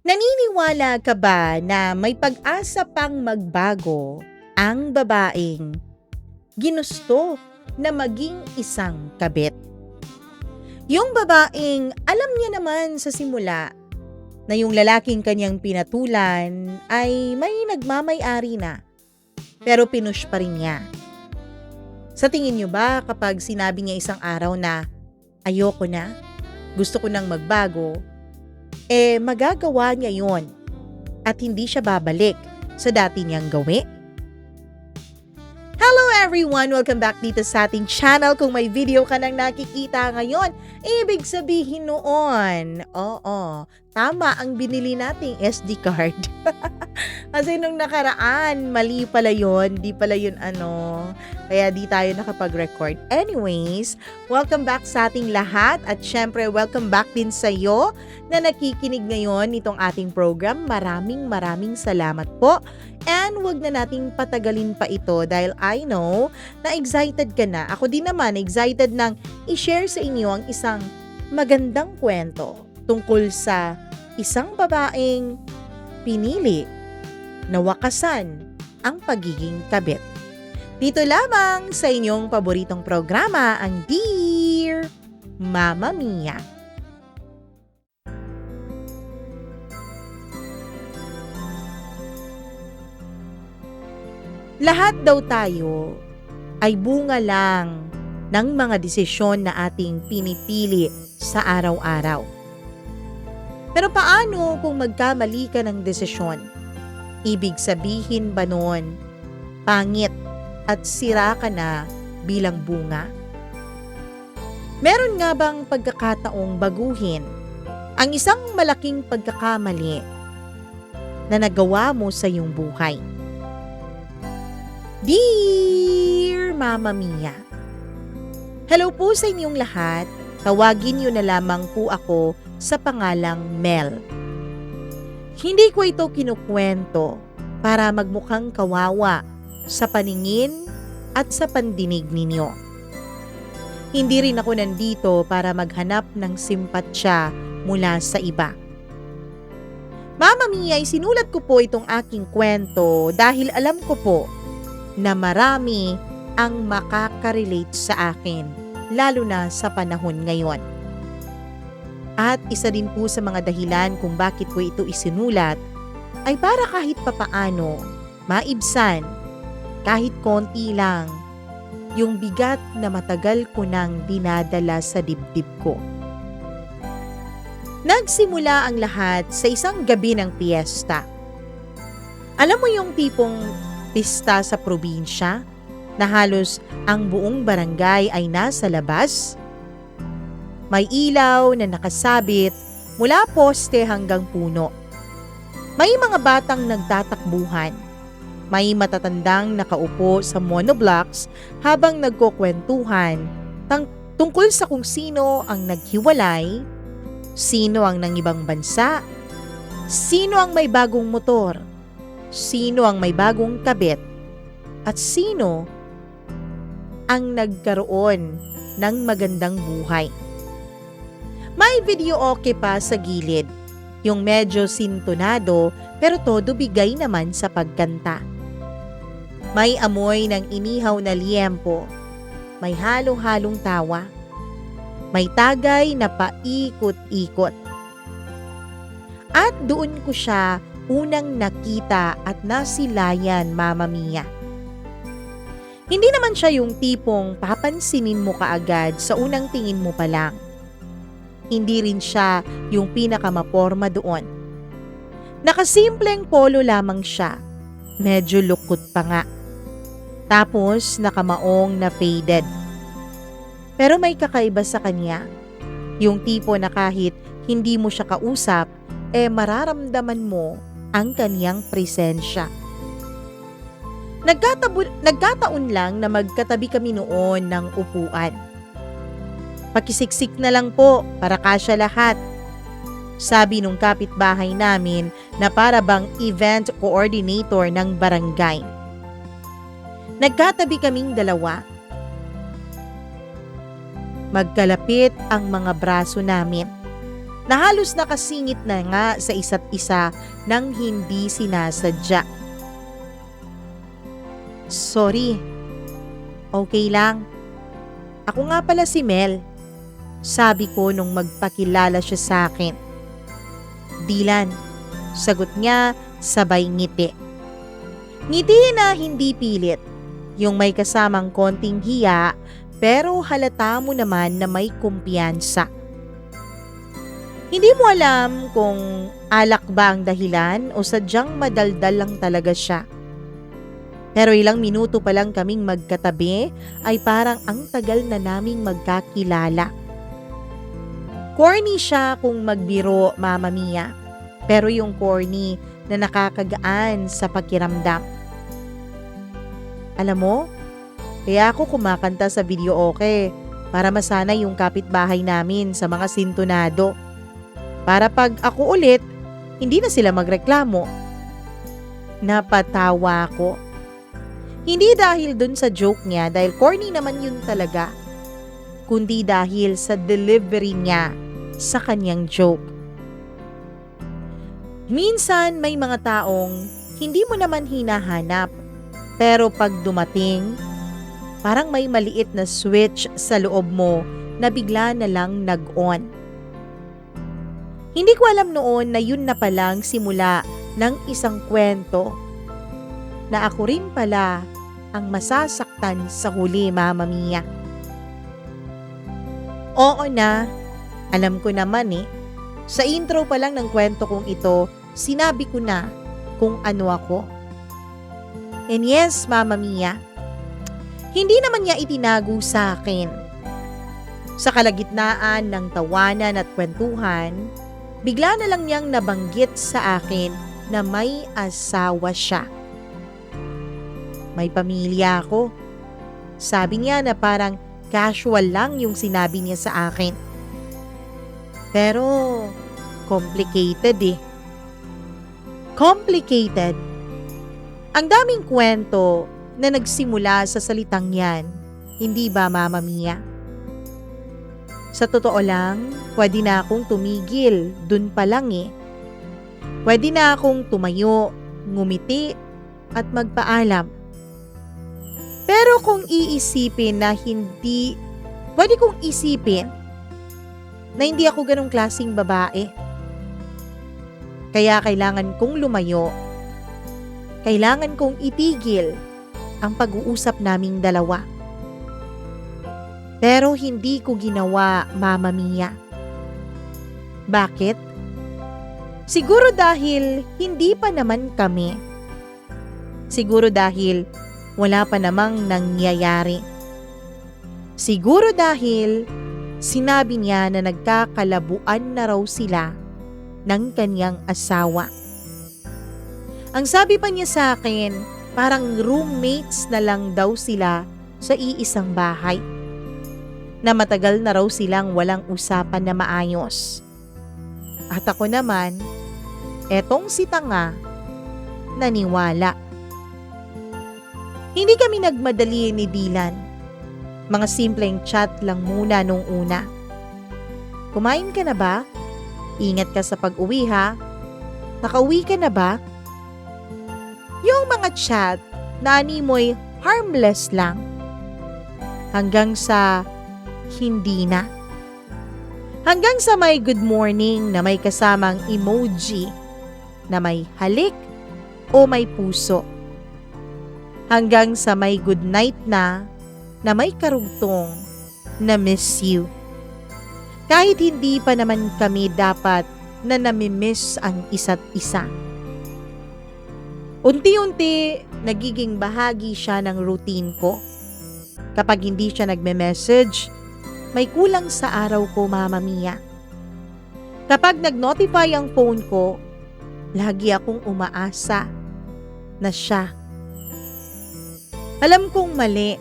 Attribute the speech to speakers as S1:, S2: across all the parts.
S1: Naniniwala ka ba na may pag-asa pang magbago ang babaeng ginusto na maging isang kabit? Yung babaeng alam niya naman sa simula na yung lalaking kanyang pinatulan ay may nagmamay-ari na, pero pinush pa rin niya. Sa tingin niyo ba kapag sinabi niya isang araw na ayoko na, gusto ko nang magbago, magagawa niya yon at hindi siya babalik sa dati niyang gawi? Hello everyone! Welcome back dito sa ating channel. Kung may video ka nang nakikita ngayon, ibig sabihin noon, oo, tama ang binili nating SD card. Kasi nung nakaraan, mali pala yun, di pala yun kaya di tayo nakapag-record. Anyways, welcome back sa ating lahat at syempre welcome back din sa iyo na nakikinig ngayon nitong ating program. Maraming salamat po. And wag na nating patagalin pa ito dahil I know na excited ka na. Ako din naman excited nang i-share sa inyo ang isang magandang kwento tungkol sa isang babaeng pinili na wakasan ang pagiging kabit. Dito lamang sa inyong paboritong programa, ang Dear Mama Mia. Lahat daw tayo ay bunga lang ng mga desisyon na ating pinipili sa araw-araw. Pero paano kung magkamali ka ng desisyon? Ibig sabihin ba nun, pangit at sira ka na bilang bunga? Meron nga bang pagkakataong baguhin ang isang malaking pagkakamali na nagawa mo sa iyong buhay? Dear Mama Mia, hello po sa inyong lahat. Tawagin niyo na lamang po ako sa pangalang Mel. Hindi ko ito kinukwento para magmukhang kawawa sa paningin at sa pandinig ninyo. Hindi rin ako nandito para maghanap ng simpatsya mula sa iba. Mama Mia, sinulat ko po itong aking kwento dahil alam ko po na marami ang makaka-relate sa akin, lalo na sa panahon ngayon. At isa din po sa mga dahilan kung bakit ko ito isinulat ay para kahit papaano maibsan, kahit konti lang, yung bigat na matagal ko nang dinadala sa dibdib ko. Nagsimula ang lahat sa isang gabi ng piyesta. Alam mo yung tipong pista sa probinsya na halos ang buong barangay ay nasa labas? May ilaw na nakasabit mula poste hanggang puno. May mga batang nagtatakbuhan. May matatandang nakaupo sa monoblocks habang nagkukwentuhan tungkol sa kung sino ang naghiwalay, sino ang nangibang bansa, sino ang may bagong motor, sino ang may bagong kabit, at sino ang nagkaroon ng magandang buhay. May video okay pa sa gilid, yung medyo sintonado pero todo bigay naman sa pagkanta. May amoy ng inihaw na liempo, may halo-halong tawa, may tagay na paikot-ikot. At doon ko siya unang nakita at nasilayan, Mama Mia. Hindi naman siya yung tipong papansinin mo kaagad sa unang tingin mo pa lang. Hindi rin siya yung pinakamaporma doon. Nakasimpleng polo lamang siya. Medyo lukot pa nga. Tapos nakamaong na faded. Pero may kakaiba sa kanya. Yung tipo na kahit hindi mo siya kausap, mararamdaman mo ang kaniyang presensya. Nagkataon lang na magkatabi kami noon ng upuan. Pakisiksik na lang po para kasya lahat, sabi nung kapitbahay namin na para bang event coordinator ng barangay. Nagkatabi kaming dalawa. Magkalapit ang mga braso namin. na halos nakasingit na nga sa isa't isa nang hindi sinasadya. Sorry. Okay lang. Ako nga pala si Mel. Sabi ko nung magpakilala siya sa akin. Dylan, sagot niya sabay ngiti. Ngiti na hindi pilit, yung may kasamang konting hiya pero halata mo naman na may kumpiyansa. Hindi mo alam kung alak ba ang dahilan o sadyang madaldal lang talaga siya. Pero ilang minuto pa lang kaming magkatabi ay parang ang tagal na naming magkakilala. Corny siya kung magbiro, Mama Mia. Pero yung corny na nakakagaan sa pakiramdam. Alam mo, kaya ako kumakanta sa video okay para masanay yung kapitbahay namin sa mga sintonado. Para pag ako ulit, hindi na sila magreklamo. Napatawa ako. Hindi dahil dun sa joke niya dahil corny naman yun talaga, kundi dahil sa delivery niya sa kanyang joke. Minsan may mga taong hindi mo naman hinahanap, pero pag dumating, parang may maliit na switch sa loob mo na bigla na lang nag-on. Hindi ko alam noon na yun na palang simula ng isang kwento na ako rin pala ang masasaktan sa huli, Mama Mia. Oo na, alam ko naman eh. Sa intro pa lang ng kwento kong ito, sinabi ko na kung ano ako. And yes, Mama Mia, hindi naman niya itinago sa akin. Sa kalagitnaan ng tawanan at kwentuhan, bigla na lang niyang nabanggit sa akin na may asawa siya. May pamilya ako. Sabi niya na parang casual lang yung sinabi niya sa akin. Pero complicated eh. Complicated. Ang daming kwento na nagsimula sa salitang yan, hindi ba, Mama Mia? Sa totoo lang, pwede na akong tumigil dun pa lang eh. Pwede na akong tumayo, ngumiti at magpaalam. Pero kung iisipin na hindi, pwede kong isipin na hindi ako ganong klaseng babae. Kaya kailangan kong lumayo. Kailangan kong itigil ang pag-uusap naming dalawa. Pero hindi ko ginawa, Mama Mia. Bakit? Siguro dahil hindi pa naman kami. Siguro dahil wala pa namang nangyayari. Siguro dahil sinabi niya na nagkakalabuan na raw sila ng kanyang asawa. Ang sabi pa niya sa akin, parang roommates na lang daw sila sa iisang bahay. Na matagal na raw silang walang usapan na maayos. At ako naman, etong si Tanga, naniwala. Hindi kami nagmadali ni Dylan. Mga simpleng chat lang muna nung una. Kumain ka na ba? Ingat ka sa pag-uwi ha? Nakauwi ka na ba? Yung mga chat na animoy harmless lang. Hanggang sa hindi na. Hanggang sa may good morning na may kasamang emoji na may halik o may puso. Hanggang sa may good night na may karugtong na miss you. Kahit hindi pa naman kami dapat na namimiss ang isa't isa. Unti-unti, nagiging bahagi siya ng routine ko. Kapag hindi siya nagme-message, may kulang sa araw ko, Mama Mia. Kapag nag-notify ang phone ko, lagi akong umaasa na siya. Alam kong mali.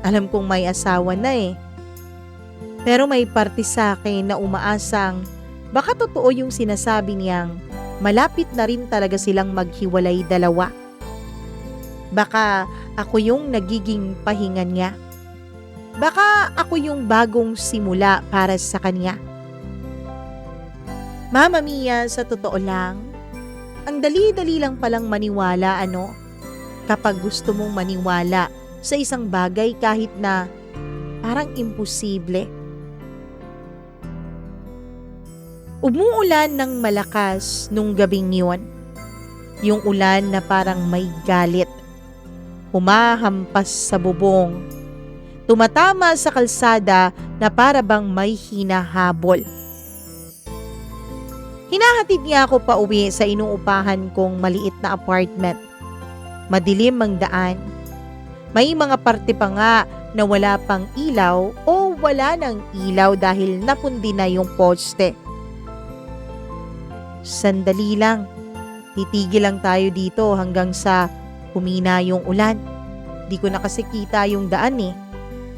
S1: Alam kong may asawa na eh. Pero may parte sa akin na umaasang baka totoo yung sinasabi niyang malapit na rin talaga silang maghiwalay dalawa. Baka ako yung nagiging pahinga niya. Baka ako yung bagong simula para sa kanya. Mama Mia, sa totoo lang, ang dali-dali lang palang maniwala kapag gusto mong maniwala sa isang bagay kahit na parang imposible. Umuulan ng malakas nung gabing yun. Yung ulan na parang may galit. Humahampas sa bubong. Tumatama sa kalsada na para bang may hinahabol. Hinahatid niya ako pa uwi sa inuupahan kong maliit na apartment. Madilim ang daan. May mga parte pa nga na wala pang ilaw o wala ng ilaw dahil napundi na yung poste. Sandali lang. Titigil lang tayo dito hanggang sa humina yung ulan. Di ko na kasi kita yung daan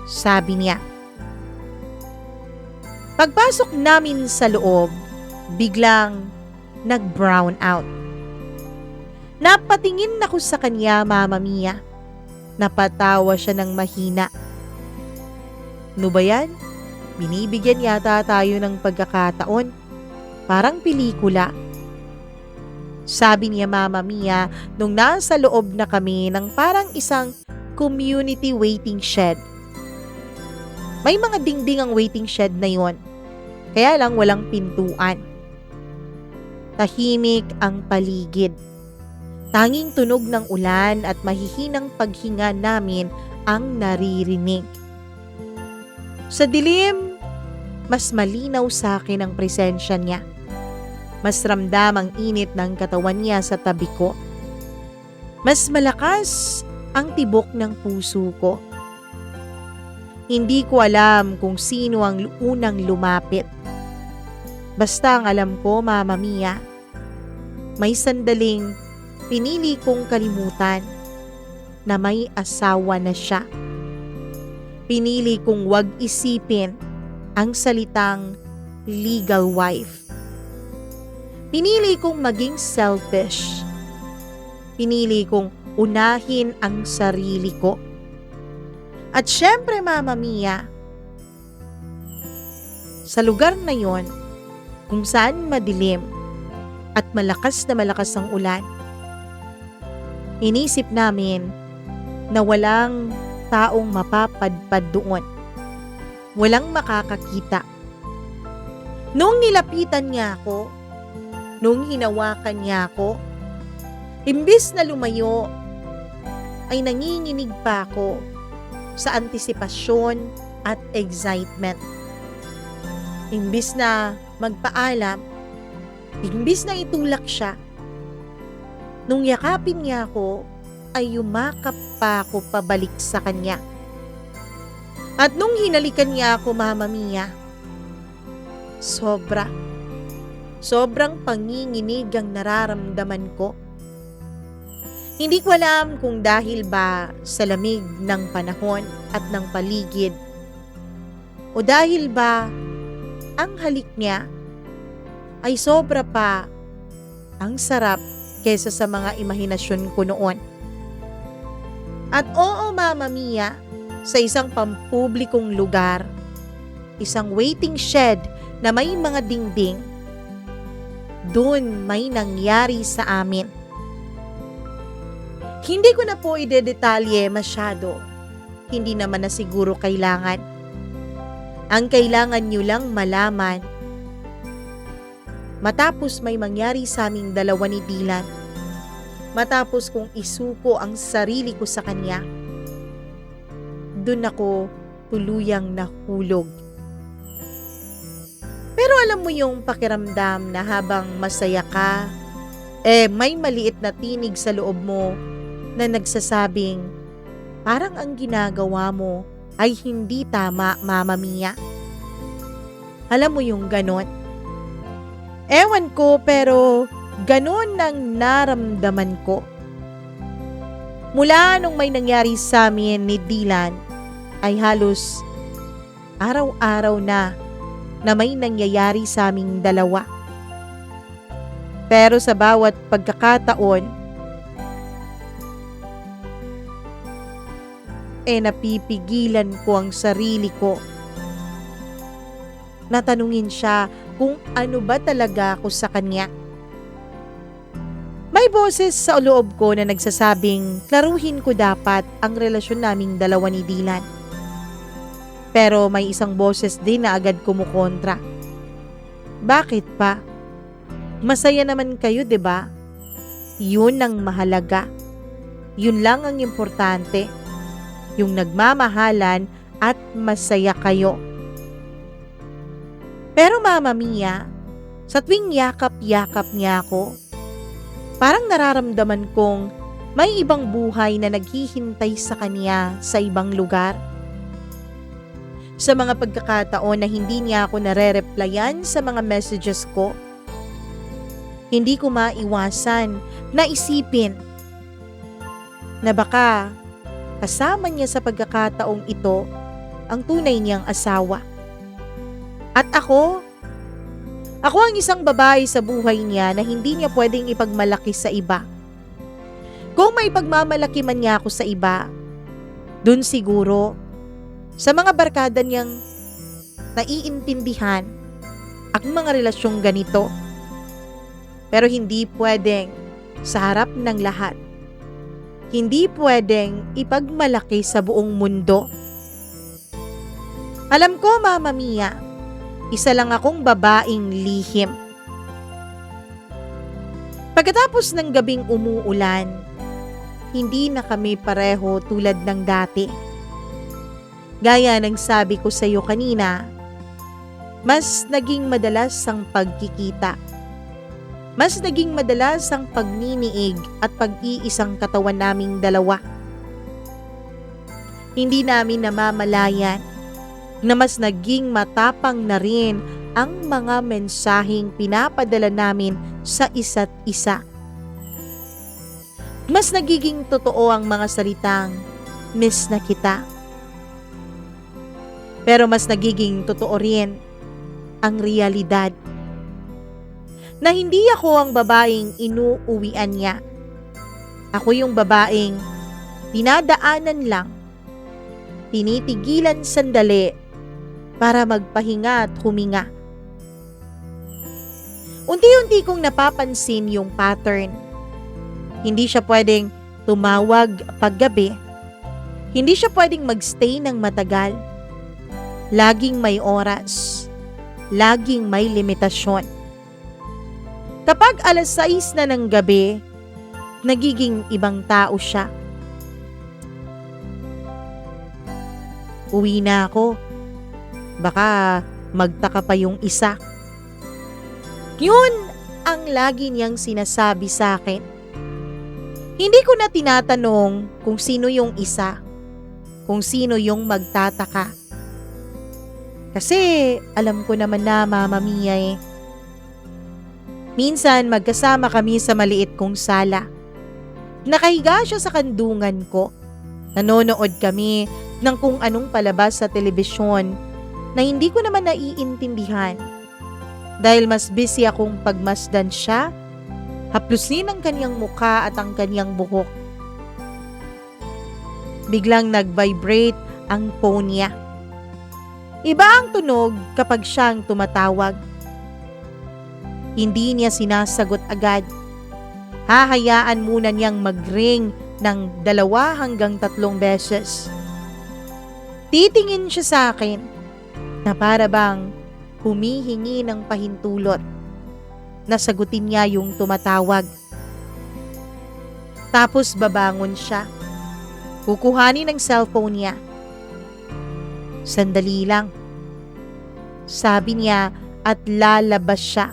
S1: sabi niya. Pagpasok namin sa loob, biglang nag-brown out. Napatingin ako sa kanya, Mama Mia. Napatawa siya ng mahina. "No ba yan? Binibigyan yata tayo ng pagkakataon. Parang pelikula." Sabi niya, Mama Mia, nung nasa loob na kami ng parang isang community waiting shed. May mga dingding ang waiting shed na yon, kaya lang walang pintuan. Tahimik ang paligid. Tanging tunog ng ulan at mahihinang paghinga namin ang naririnig. Sa dilim, mas malinaw sa akin ang presensya niya. Mas ramdam ang init ng katawan niya sa tabi ko. Mas malakas ang tibok ng puso ko. Hindi ko alam kung sino ang unang lumapit. Basta ang alam ko, Mama Mia, may sandaling pinili kong kalimutan na may asawa na siya. Pinili kong wag isipin ang salitang legal wife. Pinili kong maging selfish. Pinili kong unahin ang sarili ko. At syempre, Mama Mia, sa lugar na yon, kung saan madilim at malakas ang ulan, inisip namin na walang taong mapapadpad doon. Walang makakakita. Nung nilapitan niya ako, nung hinawakan niya ako, imbis na lumayo, ay nanginginig pa ako sa antisipasyon at excitement. Imbis na magpaalam, imbis na itulak siya, nung yakapin niya ako, ay yumakap pa ako pabalik sa kanya. At nung hinalikan niya ako, Mama Mia, sobrang panginginig ang nararamdaman ko. Hindi ko alam kung dahil ba sa lamig ng panahon at ng paligid, o dahil ba ang halik niya ay sobra pa ang sarap kesa sa mga imahinasyon ko noon. At oo, Mama Mia, sa isang pampublikong lugar, isang waiting shed na may mga dingding, doon may nangyari sa amin. Hindi ko na po idedetalye masyado. Hindi naman na siguro kailangan. Ang kailangan nyo lang malaman, matapos may mangyari sa aming dalawa ni Dylan, matapos kong isuko ang sarili ko sa kanya, dun ako tuluyang nahulog. Pero alam mo yung pakiramdam na habang masaya ka, may maliit na tinig sa loob mo na nagsasabing, parang ang ginagawa mo ay hindi tama, Mama Mia. Alam mo yung ganon? Ewan ko, pero ganon ang naramdaman ko. Mula nung may nangyari sa amin ni Dylan, ay halos araw-araw na may nangyayari sa aming dalawa. Pero sa bawat pagkakataon, napipigilan ko ang sarili ko. Natanungin siya kung ano ba talaga ako sa kanya. May boses sa loob ko na nagsasabing klaruhin ko dapat ang relasyon naming dalawa ni Dylan. Pero may isang boses din na agad kumukontra. Bakit pa? Masaya naman kayo, 'di ba? Yun ang mahalaga. Yun lang ang importante. Yung nagmamahalan at masaya kayo. Pero Mama Mia, sa tuwing yakap-yakap niya ako, parang nararamdaman kong may ibang buhay na naghihintay sa kanya sa ibang lugar. Sa mga pagkakataon na hindi niya ako nare-replyan sa mga messages ko, hindi ko maiwasan na isipin na baka kasama niya sa pagkakataong ito ang tunay niyang asawa. At ako ang isang babae sa buhay niya na hindi niya pwedeng ipagmalaki sa iba. Kung may pagmamalaki man niya ako sa iba, dun siguro sa mga barkada niyang naiintindihan ang mga relasyong ganito. Pero hindi pwedeng sa harap ng lahat. Hindi pwedeng ipagmalaki sa buong mundo. Alam ko, Mama Mia, isa lang akong babaeng lihim. Pagkatapos ng gabing umuulan, hindi na kami pareho tulad ng dati. Gaya ng sabi ko sa iyo kanina, mas naging madalas ang pagkikita. Mas naging madalas ang pagniniig at pag-iisang katawan naming dalawa. Hindi namin namamalayan na mas naging matapang na rin ang mga mensaheng pinapadala namin sa isa't isa. Mas nagiging totoo ang mga salitang, "Miss na kita." Pero mas nagiging totoo rin ang realidad na hindi ako ang babaeng inuuwian niya. Ako yung babaeng dinadaanan lang, tinitigilan sandali para magpahinga at huminga. Unti-unti kong napapansin yung pattern. Hindi siya pwedeng tumawag paggabi. Hindi siya pwedeng magstay ng matagal. Laging may oras. Laging may limitasyon. Kapag 6:00 na ng gabi, nagiging ibang tao siya. Uwi na ako. Baka magtaka pa yung isa. Yun ang lagi niyang sinasabi sa akin. Hindi ko na tinatanong kung sino yung isa, kung sino yung magtataka. Kasi alam ko naman na, Mama Mia eh. Minsan magkasama kami sa maliit kong sala. Nakahiga siya sa kandungan ko. Nanonood kami ng kung anong palabas sa telebisyon na hindi ko naman naiintindihan. Dahil mas busy akong pagmasdan siya, haplusin ang kanyang muka at ang kanyang buhok. Biglang nag-vibrate ang phone niya. Iba ang tunog kapag siyang tumatawag. Hindi niya sinasagot agad. Hahayaan muna niyang mag-ring ng 2 hanggang 3 beses. Titingin siya sa akin na para bang humihingi ng pahintulot. Nasagutin niya yung tumatawag. Tapos babangon siya. Kukuhanin ang cellphone niya. Sandali lang, sabi niya at lalabas siya.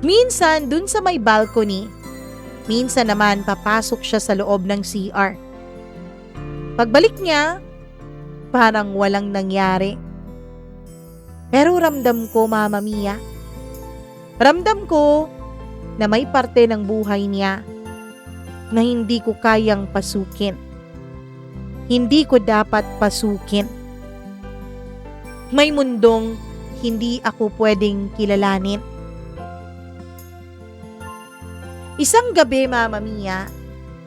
S1: Minsan dun sa may balcony, minsan naman papasok siya sa loob ng CR. Pagbalik niya, parang walang nangyari. Pero ramdam ko, Mama Mia, ramdam ko na may parte ng buhay niya na hindi ko kayang pasukin. Hindi ko dapat pasukin. May mundong hindi ako pwedeng kilalanin. Isang gabi, Mama Mia,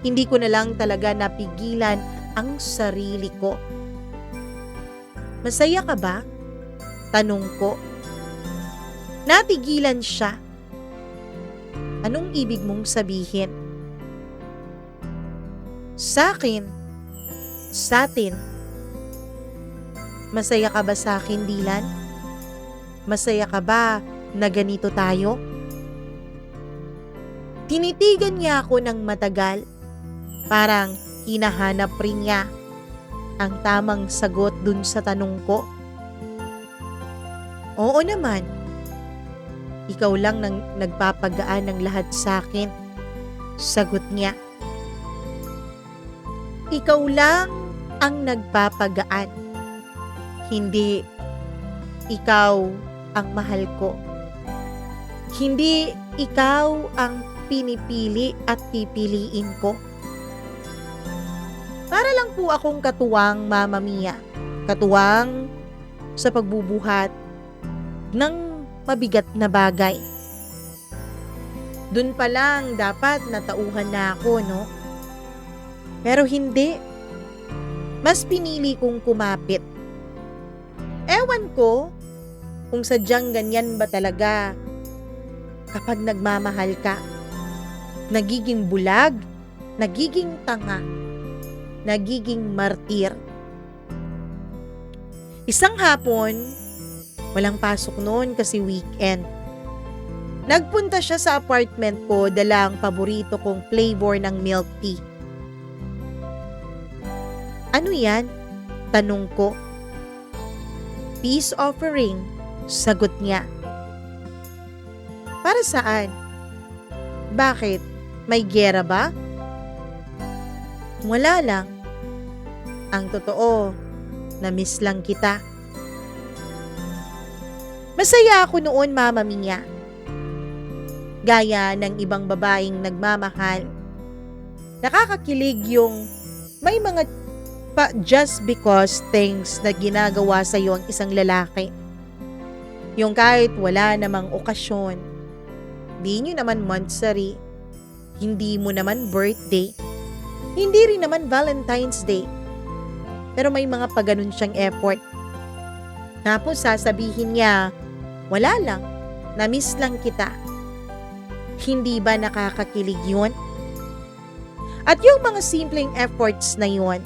S1: hindi ko na lang talaga napigilan ang sarili ko. Masaya ka ba? Tanong ko. Natigilan siya. Anong ibig mong sabihin? Sa'kin, sa'tin. Masaya ka ba sa'kin, Dylan? Masaya ka ba na ganito tayo? Tinitigan niya ako ng matagal. Parang hinahanap rin niya ang tamang sagot dun sa tanong ko. Oo naman. Ikaw lang nang nagpapagaan ng lahat sa'kin. Sagot niya. Ikaw lang ang nagpapagaan. Hindi ikaw ang mahal ko. Hindi ikaw ang pinipili at pipiliin ko. Para lang po akong katuwang, Mama Mia. Katuwang sa pagbubuhat ng mabigat na bagay. Dun pa lang dapat natauhan na ako, no? Pero hindi. Mas pinili kong kumapit. Ewan ko kung sadyang ganyan ba talaga kapag nagmamahal ka. Nagiging bulag, nagiging tanga, nagiging martir. Isang hapon, walang pasok noon kasi weekend. Nagpunta siya sa apartment ko, dala ang paborito kong flavor ng milk tea. Ano yan? Tanong ko. Peace offering, sagot niya. Para saan? Bakit? May giyera ba? Wala lang. Ang totoo, na-miss lang kita. Masaya ako noon, Mama Mia. Gaya ng ibang babaeng nagmamahal. Nakakakilig yung may mga just because things na ginagawa sa iyo ang isang lalaki. Yung kahit wala namang okasyon, di nyo naman monthsary, hindi mo naman birthday, hindi rin naman Valentine's Day, pero may mga paganon siyang effort. Tapos sasabihin niya, wala lang, na-miss lang kita. Hindi ba nakakakilig yun? At yung mga simpleng efforts na yun,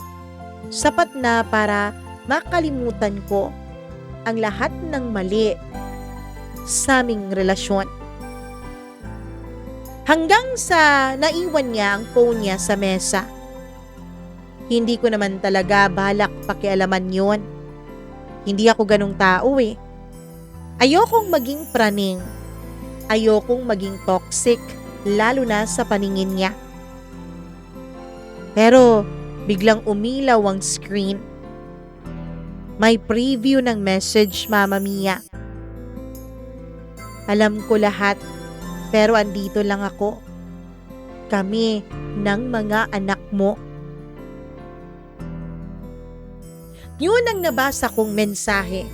S1: sapat na para makalimutan ko ang lahat ng mali sa aming relasyon. Hanggang sa naiwan niya ang phone niya sa mesa. Hindi ko naman talaga balak pakialaman yun. Hindi ako ganong tao eh. Ayokong maging praning. Ayokong maging toxic, lalo na sa paningin niya. Pero biglang umilaw ang screen. May preview ng message, Mama Mia. Alam ko lahat, pero andito lang ako. Kami ng mga anak mo. Yun ang nabasa kong mensahe.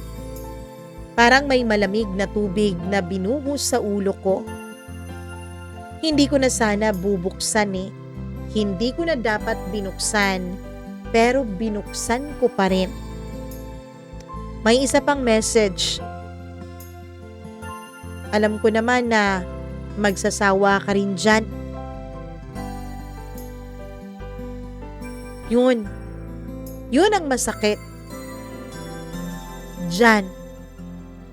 S1: Parang may malamig na tubig na binuhos sa ulo ko. Hindi ko na sana bubuksan eh. Hindi ko na dapat binuksan, pero binuksan ko pa rin. May isa pang message. Alam ko naman na magsasawa ka rin dyan. Yun ang masakit. Dyan.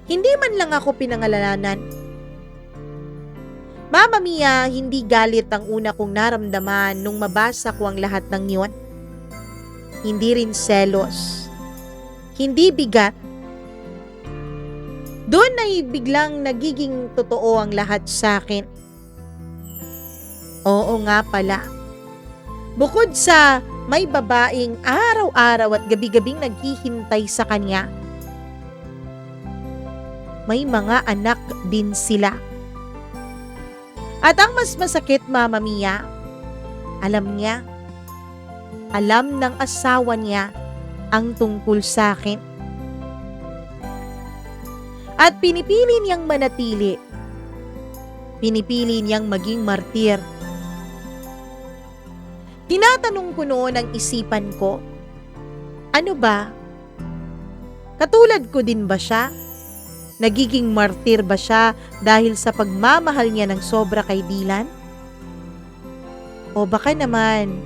S1: Hindi man lang ako pinangalanan. Mama Mia, hindi galit ang una kong naramdaman nung mabasa ko ang lahat ng yun. Hindi rin selos. Hindi bigat. Doon ay biglang nagiging totoo ang lahat sa akin. Oo nga pala. Bukod sa may babaeng araw-araw at gabi-gabing naghihintay sa kanya, may mga anak din sila. At ang mas masakit, Mama Mia, alam niya. Alam ng asawa niya ang tungkol sa akin. At pinipili niyang manatili. Pinipili niyang maging martir. Tinatanong ko noon ang isipan ko, ano ba? Katulad ko din ba siya? Nagiging martir ba siya dahil sa pagmamahal niya ng sobra kay Dylan? O baka naman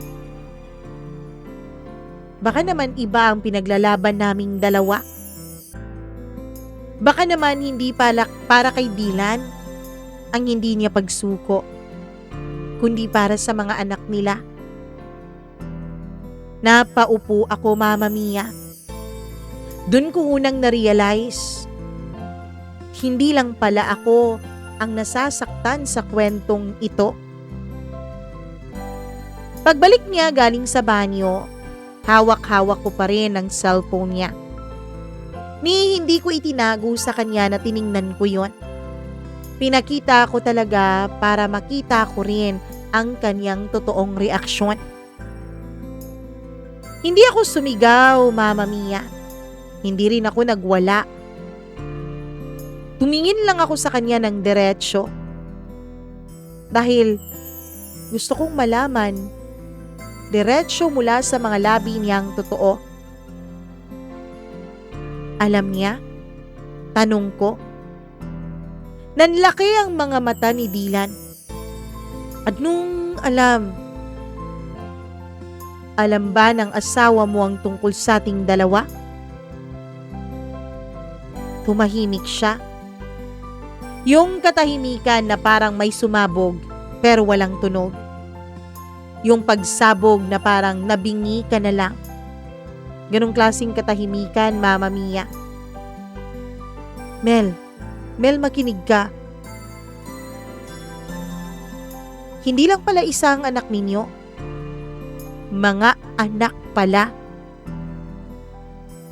S1: iba ang pinaglalaban naming dalawa. Baka naman hindi para kay Dylan ang hindi niya pagsuko, kundi para sa mga anak nila. Napaupo ako, Mama Mia. Doon ko unang na-realize, hindi lang pala ako ang nasasaktan sa kwentong ito. Pagbalik niya galing sa banyo, hawak-hawak ko pa rin ang cellphone niya. Hindi ko itinago sa kanya na tiningnan ko yon. Pinakita ko talaga para makita ko rin ang kanyang totoong reaksyon. Hindi ako sumigaw, Mama Mia. Hindi rin ako nagwala. Tumingin lang ako sa kanya ng diretsyo. Dahil gusto kong malaman, diretsyo mula sa mga labi niyang totoo. Alam niya? Tanong ko. Nanlaki ang mga mata ni Dylan. At nung alam ba ng asawa mo ang tungkol sa ating dalawa? Tumahimik siya. Yung katahimikan na parang may sumabog pero walang tunog. Yung pagsabog na parang nabingi ka na lang. Ganong klaseng katahimikan, Mama Mia. Mel, makinig ka. Hindi lang pala isa ang anak ninyo. Mga anak pala.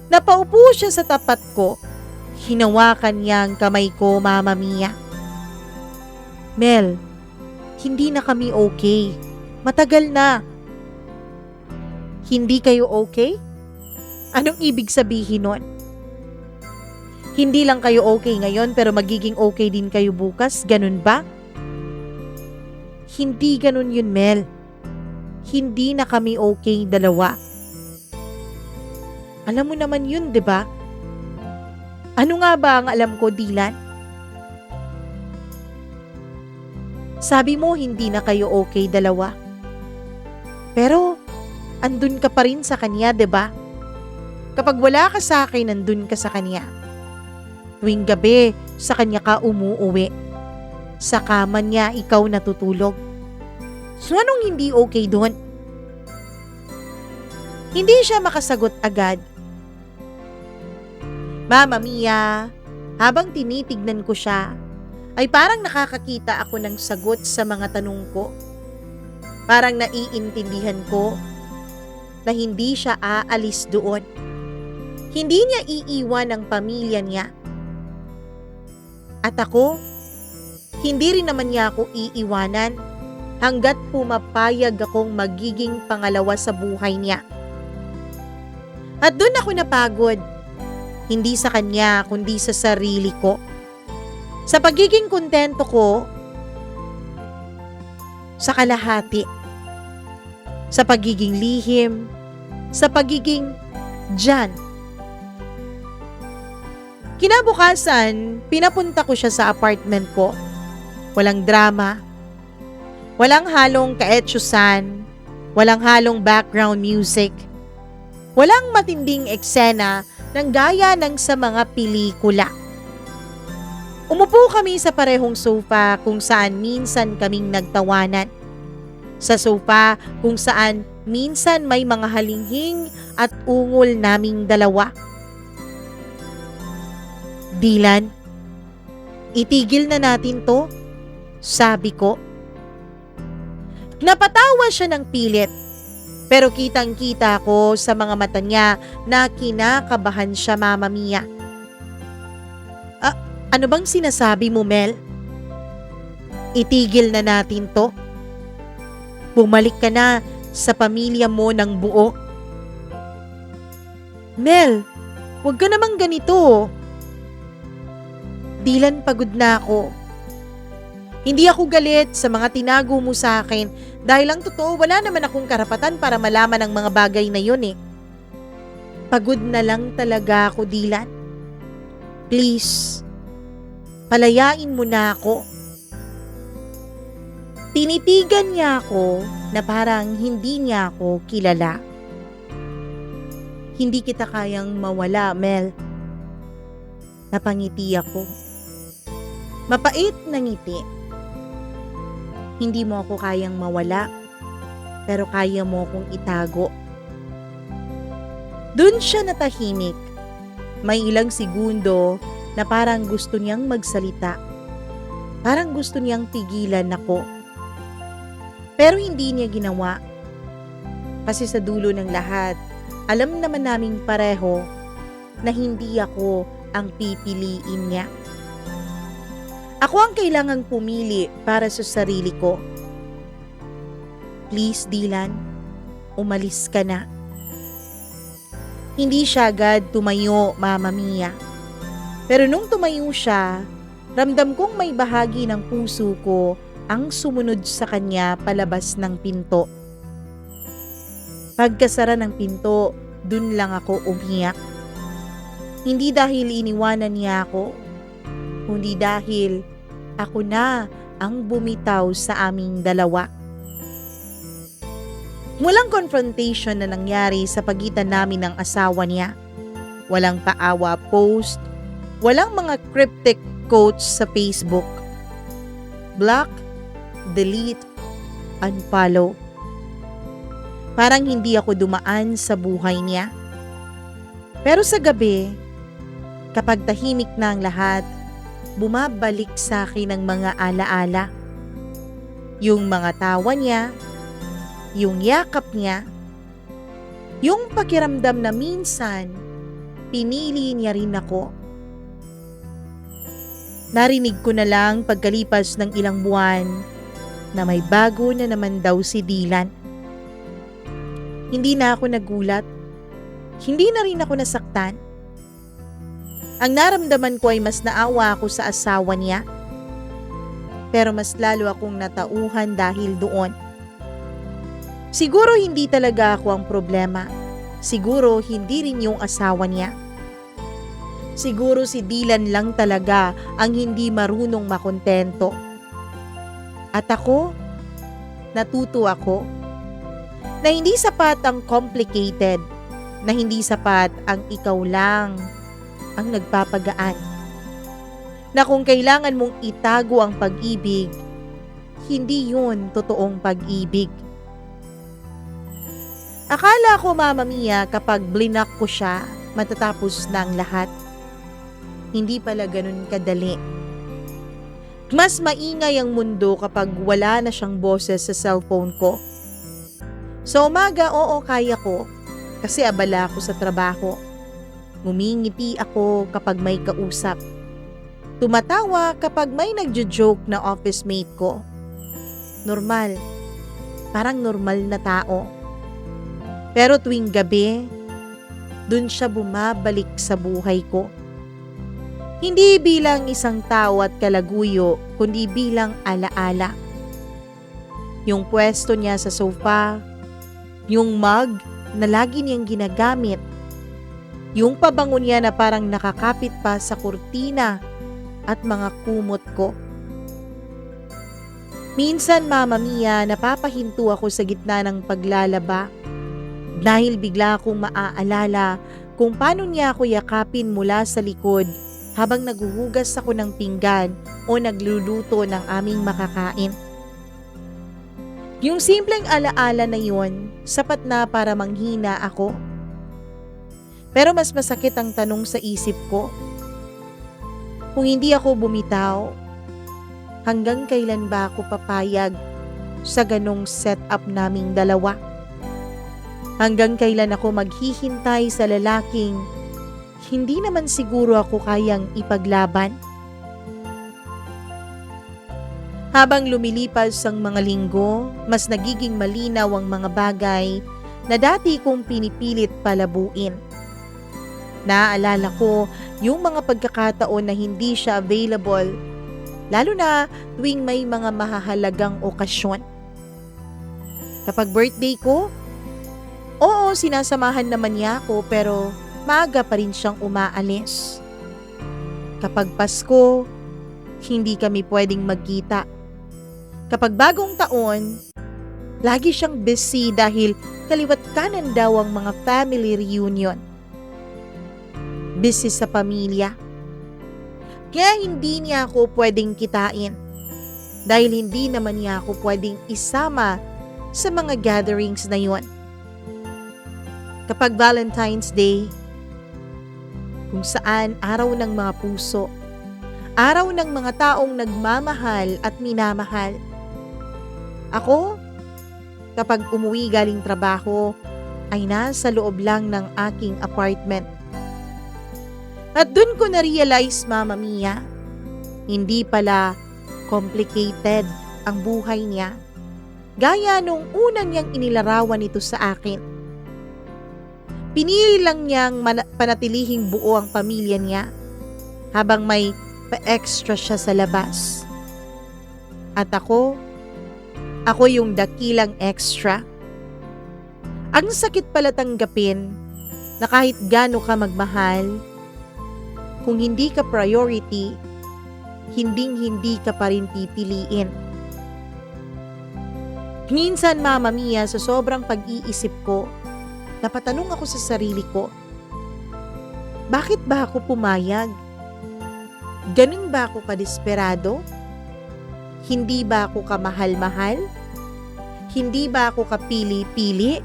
S1: Napaupo siya sa tapat ko. Hinawakan niya ang kamay ko, Mama Mia. Mel, hindi na kami okay. Matagal na. Hindi kayo okay? Anong ibig sabihin nun? Hindi lang kayo okay ngayon pero magiging okay din kayo bukas, ganun ba? Hindi ganun yun, Mel. Hindi na kami okay dalawa. Alam mo naman yun, 'di ba? Ano nga ba ang alam ko, Dylan? Sabi mo hindi na kayo okay dalawa. Pero andun ka pa rin sa kanya, 'di ba? Kapag wala ka sa akin, nandun ka sa kanya. Tuwing gabi, sa kanya ka umuuwi. Sa kama niya, ikaw natutulog. So anong hindi okay doon? Hindi siya makasagot agad. Mama Mia, habang tinitignan ko siya, ay parang nakakakita ako ng sagot sa mga tanong ko. Parang naiintindihan ko na hindi siya aalis doon. Hindi niya iiwan ang pamilya niya. At ako, hindi rin naman niya ako iiwanan hanggat pumapayag akong magiging pangalawa sa buhay niya. At doon ako napagod. Hindi sa kanya, kundi sa sarili ko. Sa pagiging kontento ko, sa kalahati. Sa pagiging lihim, sa pagiging dyan. Kinabukasan, pinapunta ko siya sa apartment ko. Walang drama, walang halong kaetsyusan, walang halong background music, walang matinding eksena ng gaya ng sa mga pelikula. Umupo kami sa parehong sofa kung saan minsan kaming nagtawanan. Sa sofa kung saan minsan may mga halinghing at ungol naming dalawa. Dylan, itigil na natin to, sabi ko. Napatawa siya ng pilit, pero kitang-kita ko sa mga mata niya na kinakabahan siya, Mama Mia. Ano bang sinasabi mo, Mel? Itigil na natin to. Bumalik ka na sa pamilya mo ng buo. Mel, huwag ka namang ganito. Dylan, pagod na ako. Hindi ako galit sa mga tinago mo sa akin dahil ang totoo wala naman akong karapatan para malaman ang mga bagay na yun eh. Pagod na lang talaga ako, Dylan. Please, Palayain mo na ako. Tinitigan niya ako na parang hindi niya ako kilala. Hindi kita kayang mawala, Mel. Napangiti ako. Mapait na ngiti. Hindi mo ako kayang mawala, pero kaya mo akong itago. Dun siya natahimik. May ilang segundo na parang gusto niyang magsalita. Parang gusto niyang pigilan ako. Pero hindi niya ginawa. Kasi sa dulo ng lahat, alam naman naming pareho na hindi ako ang pipiliin niya. Ako ang kailangang pumili para sa sarili ko. Please, Dylan, umalis ka na. Hindi siya agad tumayo, Mama Mia. Pero nung tumayo siya, ramdam kong may bahagi ng puso ko ang sumunod sa kanya palabas ng pinto. Pagkasara ng pinto, dun lang ako umiyak. Hindi dahil iniwanan niya ako, kundi dahil ako na ang bumitaw sa aming dalawa. Walang confrontation na nangyari sa pagitan namin ng asawa niya. Walang paawa post, walang mga cryptic quotes sa Facebook. Block, delete, unfollow. Parang hindi ako dumaan sa buhay niya. Pero sa gabi, kapag tahimik na ang lahat, bumabalik sa akin ang mga alaala. Yung mga tawa niya, yung yakap niya, yung pakiramdam na minsan, pinili niya rin ako. Narinig ko na lang pagkalipas ng ilang buwan na may bago na naman daw si Dylan. Hindi na ako nagulat. Hindi na rin ako nasaktan. Ang naramdaman ko ay mas naawa ako sa asawa niya. Pero mas lalo akong natauhan dahil doon. Siguro hindi talaga ako ang problema. Siguro hindi rin yung asawa niya. Siguro si Dylan lang talaga ang hindi marunong makontento. At ako, natuto ako na hindi sapat ang complicated, na hindi sapat ang ikaw lang ang nagpapagaan. Na kung kailangan mong itago ang pag-ibig, hindi yun totoong pag-ibig. Akala ko, Mama Mia, kapag blinak ko siya, matatapos na ang lahat. Hindi pala ganun kadali. Mas maingay ang mundo kapag wala na siyang boses sa cellphone ko. Sa umaga, oo, kaya ko kasi abala ako sa trabaho. Ngumingiti ako kapag may kausap. Tumatawa kapag may nagjo-joke na office mate ko. Normal. Parang normal na tao. Pero tuwing gabi, dun siya bumabalik sa buhay ko. Hindi bilang isang tao at kalaguyo, kundi bilang alaala. Yung pwesto niya sa sofa, yung mug na lagi niyang ginagamit, yung pabango niya na parang nakakapit pa sa kurtina at mga kumot ko. Minsan, Mama Mia, napapahinto ako sa gitna ng paglalaba dahil bigla akong maaalala kung paano niya ako yakapin mula sa likod habang naguhugas ako ng pinggan o nagluluto ng aming makakain. Yung simpleng alaala na yun, sapat na para manghina ako. Pero mas masakit ang tanong sa isip ko. Kung hindi ako bumitaw, hanggang kailan ba ako papayag sa ganong setup naming dalawa? Hanggang kailan ako maghihintay sa lalaking hindi naman siguro ako kayang ipaglaban? Habang lumilipas ang mga linggo, mas nagiging malinaw ang mga bagay na dati kong pinipilit palabuin. Naaalala ko yung mga pagkakataon na hindi siya available, lalo na tuwing may mga mahahalagang okasyon. Kapag birthday ko, oo, sinasamahan naman niya ako pero maaga pa rin siyang umaalis. Kapag Pasko, hindi kami pwedeng magkita. Kapag bagong taon, lagi siyang busy dahil kaliwat kanan daw ang mga family reunion. Busy sa pamilya. Kaya hindi niya ako pwedeng kitain dahil hindi naman niya ako pwedeng isama sa mga gatherings na yon. Kapag Valentine's Day, kung saan araw ng mga puso, araw ng mga taong nagmamahal at minamahal. Ako, kapag umuwi galing trabaho, ay nasa loob lang ng aking apartment. At dun ko na-realize, Mama Mia, hindi pala complicated ang buhay niya. Gaya nung una niyang inilarawan ito sa akin. Pinili lang niyang panatilihing buo ang pamilya niya habang may pa-extra siya sa labas. At ako yung dakilang extra. Ang sakit pala tanggapin na kahit gaano ka magmahal, kung hindi ka priority, hindi ka pa rin pipiliin. Minsan, Mama Mia, sa sobrang pag-iisip ko, napatanong ako sa sarili ko, bakit ba ako pumayag? Ganun ba ako kadesperado? Hindi ba ako kamahal-mahal? Hindi ba ako kapili-pili?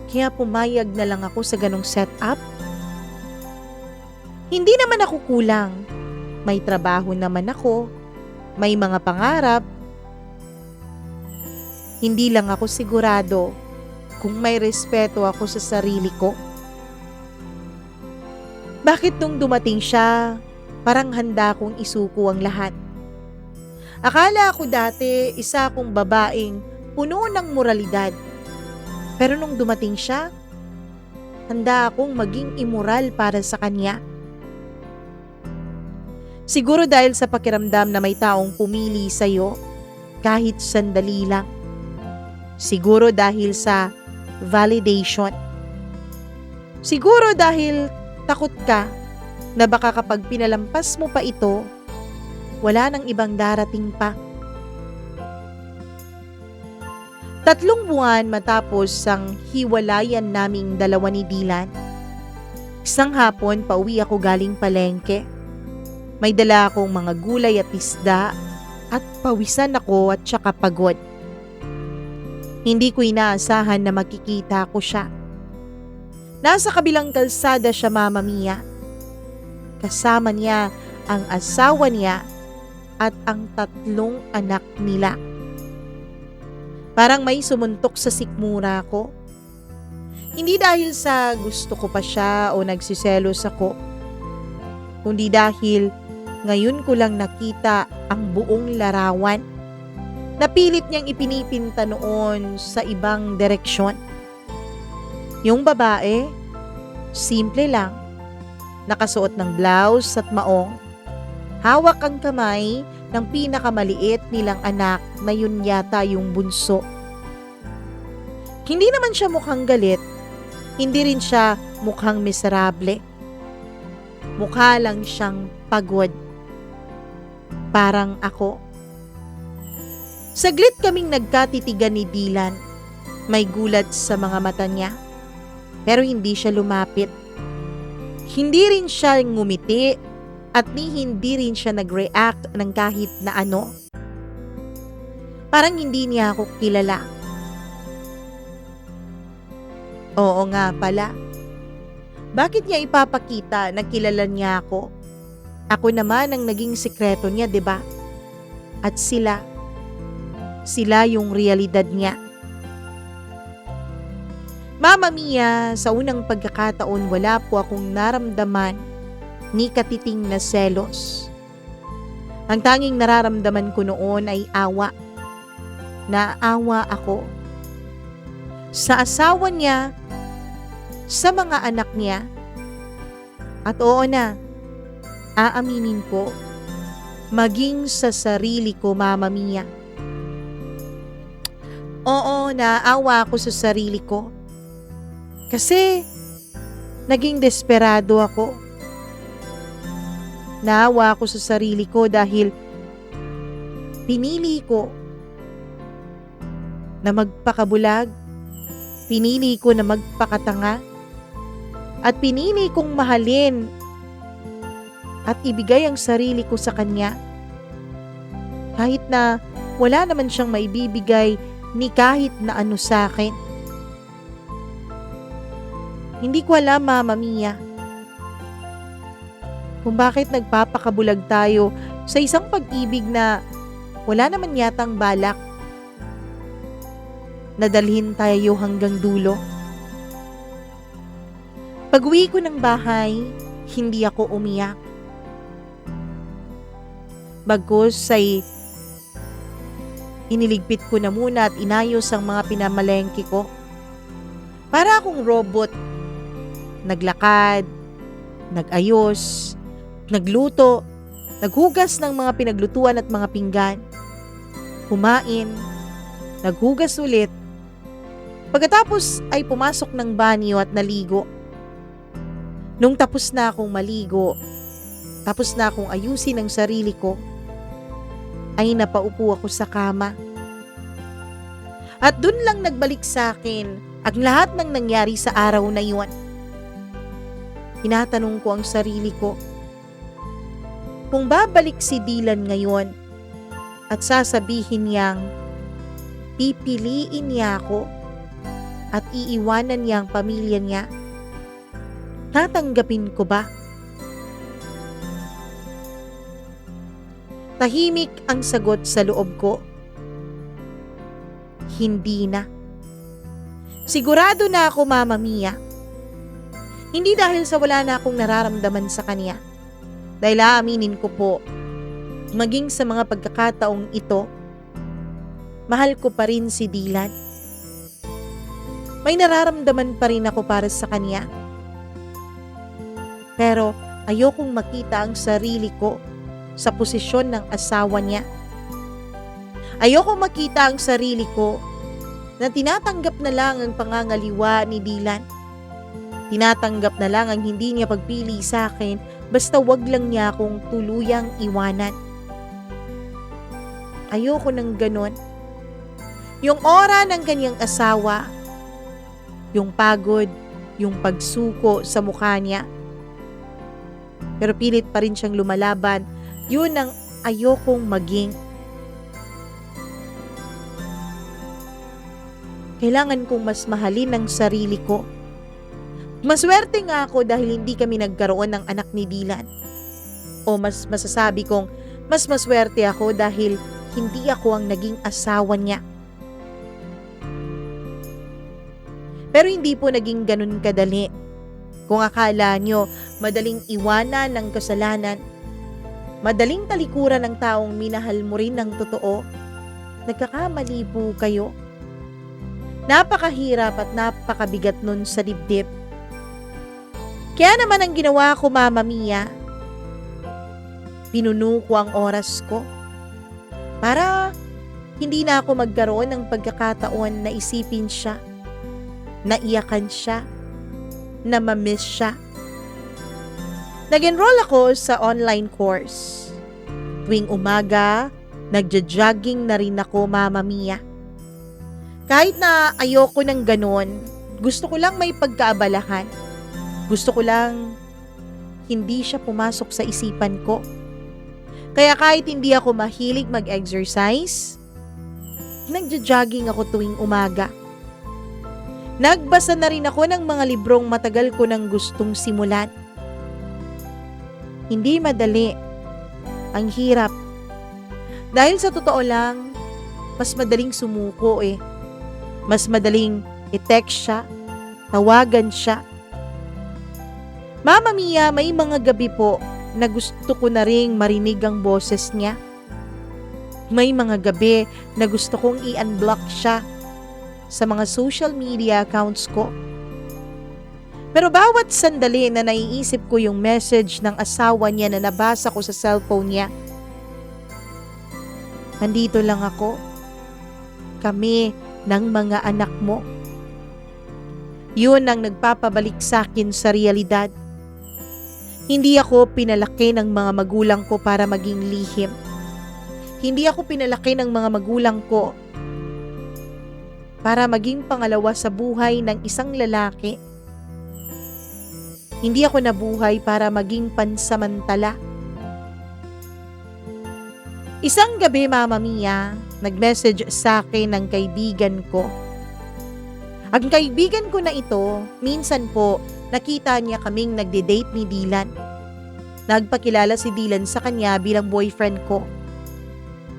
S1: Kaya pumayag na lang ako sa ganong setup? Hindi naman ako kulang. May trabaho naman ako. May mga pangarap. Hindi lang ako sigurado kung may respeto ako sa sarili ko. Bakit nung dumating siya, parang handa kong isuko ang lahat? Akala ko dati isa akong babaeng puno ng moralidad. Pero nung dumating siya, handa akong maging immoral para sa kanya. Siguro dahil sa pakiramdam na may taong pumili sa'yo kahit sandali lang. Siguro dahil sa validation. Siguro dahil takot ka na baka kapag pinalampas mo pa ito, wala nang ibang darating pa. 3 buwan matapos ang hiwalayan naming dalawa ni Dylan, isang hapon pauwi ako galing palengke. May dala akong mga gulay at isda at pawisan ako at saka pagod. Hindi ko inaasahan na makikita ko siya. Nasa kabilang kalsada siya, Mama Mia. Kasama niya ang asawa niya at ang 3 anak nila. Parang may sumuntok sa sikmura ko. Hindi dahil sa gusto ko pa siya o nagsiselos ako, kundi dahil ngayon ko lang nakita ang buong larawan. Napilit niyang ipinipinta noon sa ibang direksyon. Yung babae, simple lang, nakasuot ng blouse at maong, hawak ang kamay ng pinakamaliit nilang anak na yun yata yung bunso. Hindi naman siya mukhang galit, hindi rin siya mukhang miserable. Mukha lang siyang pagod. Parang ako. Saglit kaming nagkatitigan ni Dylan. May gulat sa mga mata niya. Pero hindi siya lumapit. Hindi rin siya ngumiti at hindi rin siya nag-react ng kahit na ano. Parang hindi niya ako kilala. Oo nga pala. Bakit niya ipapakita na kilala niya ako? Ako naman ang naging sikreto niya, 'di ba? At sila yung realidad niya. Mama Mia, sa unang pagkakataon wala po akong naramdaman ni katiting na selos. Ang tanging nararamdaman ko noon ay awa. Naawa ako sa asawa niya, sa mga anak niya. At oo na, aaminin ko, maging sa sarili ko, Mama Mia. Oo, naawa ako sa sarili ko. Kasi, naging desperado ako. Naawa ako sa sarili ko dahil Pinili ko na magpakabulag, pinili ko na magpakatanga, at pinili kong mahalin at ibigay ang sarili ko sa kanya. Kahit na wala naman siyang maibibigay ni kahit na ano sa akin. Hindi ko alam, Mama Mia, kung bakit nagpapakabulag tayo sa isang pag-ibig na wala naman yatang balak na dalhin tayo hanggang dulo. Pag-uwi ko ng bahay, hindi ako umiyak. Bagkus ay iniligpit ko na muna at inayos ang mga pinamalengke ko. Para akong robot, naglakad, nagayos, nagluto, naghugas ng mga pinaglutuan at mga pinggan, kumain, naghugas ulit. Pagkatapos ay pumasok ng banyo at naligo. Nung tapos na akong maligo, tapos na akong ayusin ang sarili ko, ay napaupo ako sa kama. At dun lang nagbalik sa akin ang lahat ng nangyari sa araw na iyon. Tinatanong ko ang sarili ko, kung babalik si Dylan ngayon at sasabihin niyang pipiliin niya ako at iiwanan niya ang pamilya niya, tatanggapin ko ba? Tahimik ang sagot sa loob ko. Hindi na. Sigurado na ako, Mama Mia. Hindi dahil sa wala na akong nararamdaman sa kanya. Dahil aaminin ko po, maging sa mga pagkakataong ito, mahal ko pa rin si Dylan. May nararamdaman pa rin ako para sa kanya. Pero ayokong makita ang sarili ko sa posisyon ng asawa niya. Ayokong makita ang sarili ko na tinatanggap na lang ang pangangaliwa ni Dylan. Tinatanggap na lang ang hindi niya pagpili sa akin basta wag lang niya akong tuluyang iwanan. Ayoko ng ganon. Yung aura ng kanyang asawa, yung pagod, yung pagsuko sa mukha niya, pero pilit pa rin siyang lumalaban, yun ang ayokong maging. Kailangan kong mas mahalin ang sarili ko. Maswerte nga ako dahil hindi kami nagkaroon ng anak ni Dylan. O mas masasabi kong mas maswerte ako dahil hindi ako ang naging asawa niya. Pero hindi po naging ganun kadali. Kung akala nyo madaling iwanan ng kasalanan, madaling talikuran ng taong minahal mo rin ng totoo, nagkakamali po kayo. Napakahirap at napakabigat nun sa dibdib. Kaya naman ang ginawa ko, Mama Mia, pinuno ko ang oras ko para hindi na ako magkaroon ng pagkakataon na isipin siya, na iyakan siya, na mamiss siya. Nag-enroll ako sa online course. Tuwing umaga, nagja-jogging na rin ako, Mama Mia. Kahit na ayoko ng ganon, gusto ko lang may pagkaabalahan. Gusto ko lang hindi siya pumasok sa isipan ko. Kaya kahit hindi ako mahilig mag-exercise, nagja-jogging ako tuwing umaga. Nagbasa na rin ako ng mga librong matagal ko nang gustong simulan. Hindi madali. Ang hirap. Dahil sa totoo lang, mas madaling sumuko eh. Mas madaling i-text siya, tawagan siya. Mama Mia, may mga gabi po na gusto ko na ring marinig ang boses niya. May mga gabi na gusto kong i-unblock siya sa mga social media accounts ko. Pero bawat sandali na naiisip ko yung message ng asawa niya na nabasa ko sa cellphone niya, nandito lang ako. Kami ng mga anak mo. Yun ang nagpapabalik sa akin sa realidad. Hindi ako pinalaki ng mga magulang ko para maging lihim. Hindi ako pinalaki ng mga magulang ko para maging pangalawa sa buhay ng isang lalaki. Hindi ako nabuhay para maging pansamantala. Isang gabi, Mama Mia, nag-message sa akin ng kaibigan ko. Ang kaibigan ko na ito, minsan po, nakita niya kaming nagde-date ni Dylan. Nagpakilala si Dylan sa kanya bilang boyfriend ko.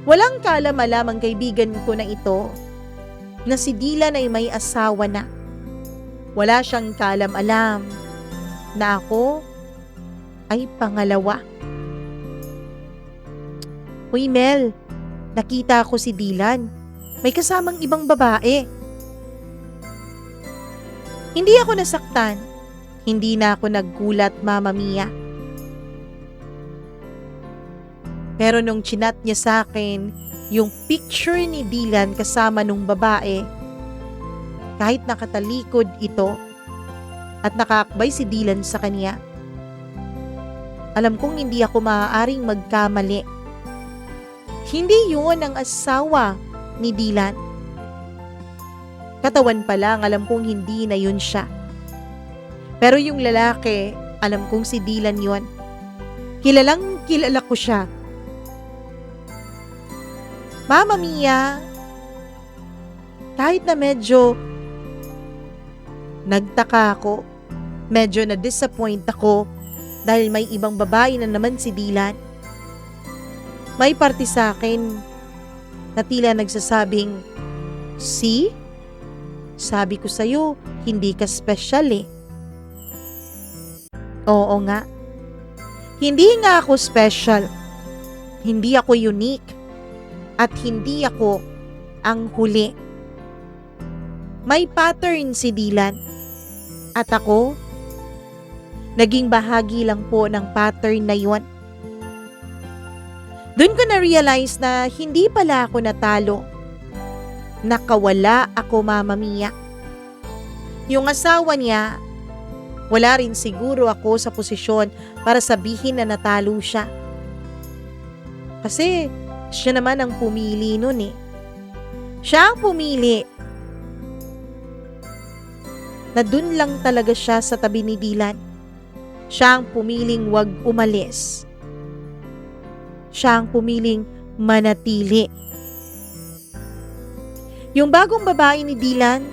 S1: Walang kaalam-alam ang kaibigan ko na ito na si Dylan ay may asawa na. Wala siyang kaalam-alam na ako ay pangalawa. Uy Mel, nakita ko si Dylan. May kasamang ibang babae. Hindi ako nasaktan. Hindi na ako naggulat, Mama Mia. Pero nung chinat niya sa akin yung picture ni Dylan kasama nung babae, kahit nakatalikod ito at nakaakbay si Dylan sa kanya, alam kong hindi ako maaaring magkamali. Hindi yun ang asawa ni Dylan. Katawan pa lang, alam kong hindi na yun siya. Pero yung lalaki, alam kong si Dylan yun. Kilalang kilala ko siya. Mama Mia, kahit na medyo nagtaka ako, medyo na-disappoint ako dahil may ibang babae na naman si Dylan, may parte sa akin na tila nagsasabing, "See? Sabi ko sa'yo, hindi ka special eh." Oo nga. Hindi nga ako special. Hindi ako unique. At hindi ako ang huli. May pattern si Dylan. At ako, naging bahagi lang po ng pattern na yun. Doon ko na-realize na hindi pala ako natalo. Nakawala ako, Mama Mia. Yung asawa niya, wala rin siguro ako sa posisyon para sabihin na natalo siya. Kasi siya naman ang pumili nun eh. Siya ang pumili na dun lang talaga siya sa tabi ni Dylan. Siya ang pumiling wag umalis. Siya ang pumiling manatili. Yung bagong babae ni Dylan,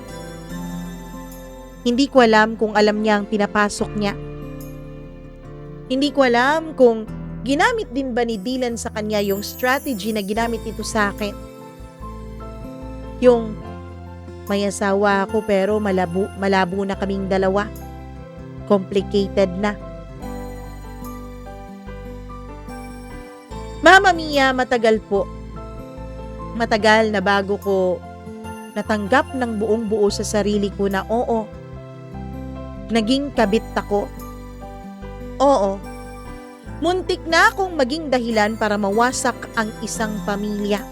S1: hindi ko alam kung alam niya ang pinapasok niya. Hindi ko alam kung ginamit din ba ni Dylan sa kanya yung strategy na ginamit nito sa akin. Yung may asawa ako pero malabo na kaming dalawa. Complicated na. Mama Mia, matagal po. Matagal na bago ko natanggap ng buong buo sa sarili ko na oo, naging kabit ako. Oo, muntik na akong maging dahilan para mawasak ang isang pamilya,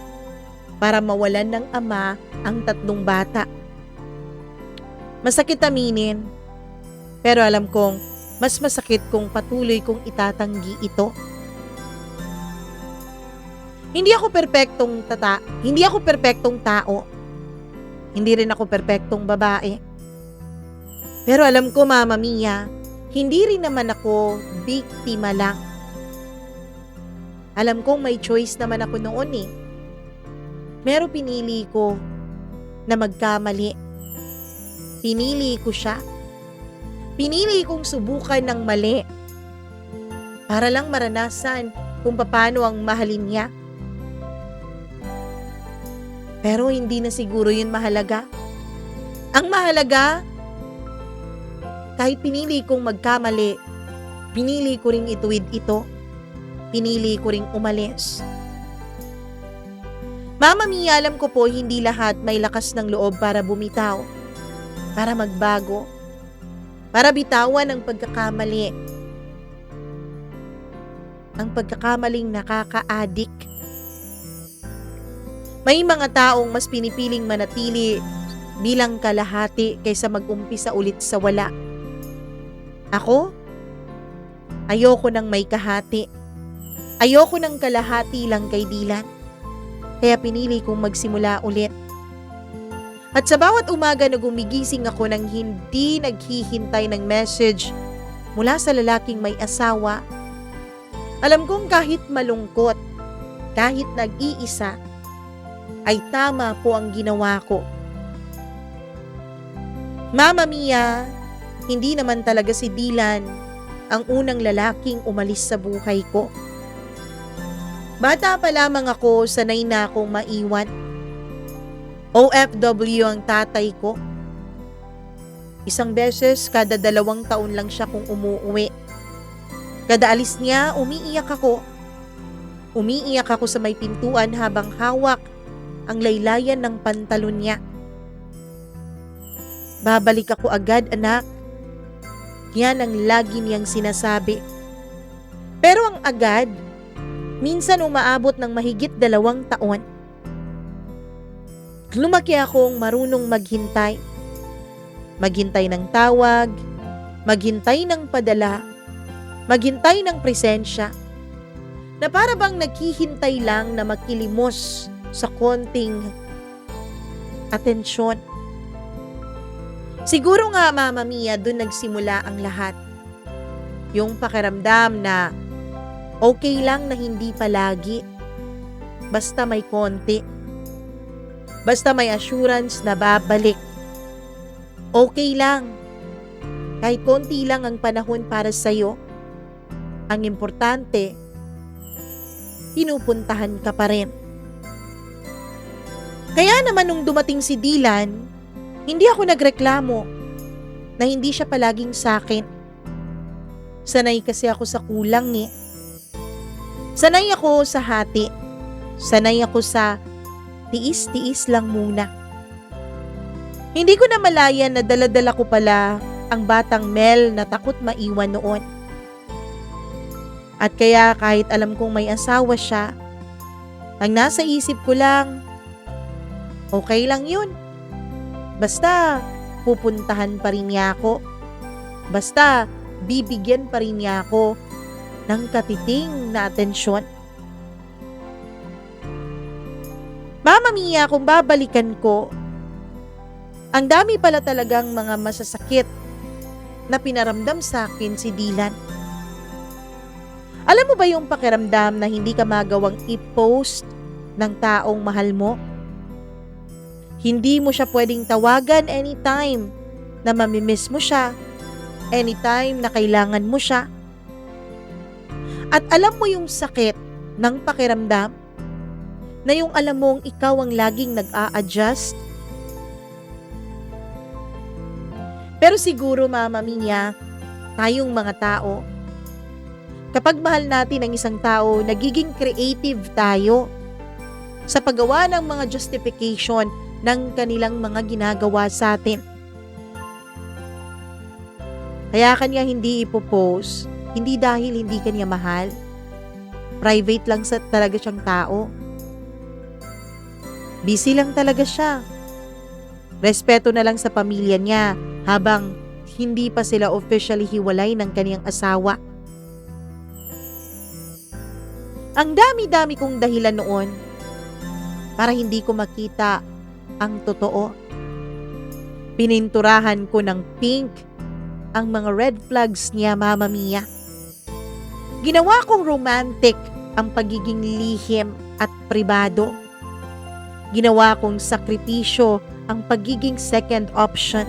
S1: para mawalan ng ama ang 3 bata. Masakit aminin, pero alam kong mas masakit kung patuloy kong itatanggi ito. Hindi ako perpektong tao. Hindi rin ako perpektong babae. Pero alam ko, Mama Mia, hindi rin naman ako biktima lang. Alam kong may choice naman ako noon eh. Pero pinili ko na magkamali. Pinili ko siya. Pinili kong subukan ng mali. Para lang maranasan kung paano ang mahalin niya. Pero hindi na siguro yun mahalaga. Ang mahalaga, kahit pinili kong magkamali, pinili ko ring ituwid ito. Pinili ko ring umalis. Mama Mia, alam ko po hindi lahat may lakas ng loob para bumitaw, para magbago, para bitawan ang pagkakamali. Ang pagkakamaling nakaka-addict. May mga taong mas pinipiling manatili bilang kalahati kaysa mag-umpisa ulit sa wala. Ako, ayoko ng may kahati. Ayoko ng kalahati lang kay Dylan. Kaya pinili kong magsimula ulit. At sa bawat umaga na gumigising ako nang hindi naghihintay ng message mula sa lalaking may asawa, alam kong kahit malungkot, kahit nag-iisa, ay tama po ang ginawa ko. Mama Mia, hindi naman talaga si Dylan ang unang lalaking umalis sa buhay ko. Bata pa lamang ako, sanay na akong maiwan. OFW ang tatay ko. Isang beses kada 2 taon lang siya kung umuuwi. Kada alis niya, umiiyak ako. Umiiyak ako sa may pintuan habang hawak ang laylayan ng pantalon niya. Babalik ako agad, anak. Yan ang lagi niyang sinasabi. Pero ang agad, minsan umaabot ng mahigit 2 taon. Lumaki akong marunong maghintay. Maghintay ng tawag, maghintay ng padala, maghintay ng presensya, na para bang naghihintay lang na makilimos sa konting atensyon. Siguro nga, Mama Mia, dun nagsimula ang lahat. Yung pakiramdam na okay lang na hindi palagi, basta may konti. Basta may assurance na babalik. Okay lang. Kahit konti lang ang panahon para sa'yo. Ang importante, pinupuntahan ka pa rin. Kaya naman nung dumating si Dylan, hindi ako nagreklamo na hindi siya palaging sa'kin. Sanay kasi ako sa kulang eh. Sanay ako sa hati. Sanay ako sa tiis-tiis lang muna. Hindi ko na malayan na dala-dala ko pala ang batang Mel na takot maiwan noon. At kaya kahit alam kong may asawa siya, ang nasa isip ko lang, okay lang yun. Basta pupuntahan pa rin niya ako. Basta bibigyan pa rin niya ako ng katiting na atensyon. Mama Mia, kung babalikan ko, ang dami pala talagang mga masasakit na pinaramdam sa akin si Dylan. Alam mo ba yung pakiramdam na hindi ka magawang i-post ng taong mahal mo? Hindi mo siya pwedeng tawagan anytime na mamimiss mo siya, anytime na kailangan mo siya. At alam mo yung sakit ng pakiramdam na yung alam mong ikaw ang laging nag-a-adjust? Pero siguro, Mama Mia, tayong mga tao, kapag mahal natin ang isang tao, nagiging creative tayo sa paggawa ng mga justification ng kanilang mga ginagawa sa atin. Kaya kanya hindi ipopost, hindi dahil hindi kanya mahal. Private lang talaga siyang tao. Busy lang talaga siya. Respeto na lang sa pamilya niya habang hindi pa sila officially hiwalay ng kaniyang asawa. Ang dami-dami kong dahilan noon para hindi ko makita ang totoo. Pininturahan ko ng pink ang mga red flags niya, Mama Mia. Ginawa kong romantic ang pagiging lihim at pribado. Ginawa kong sakripisyo ang pagiging second option.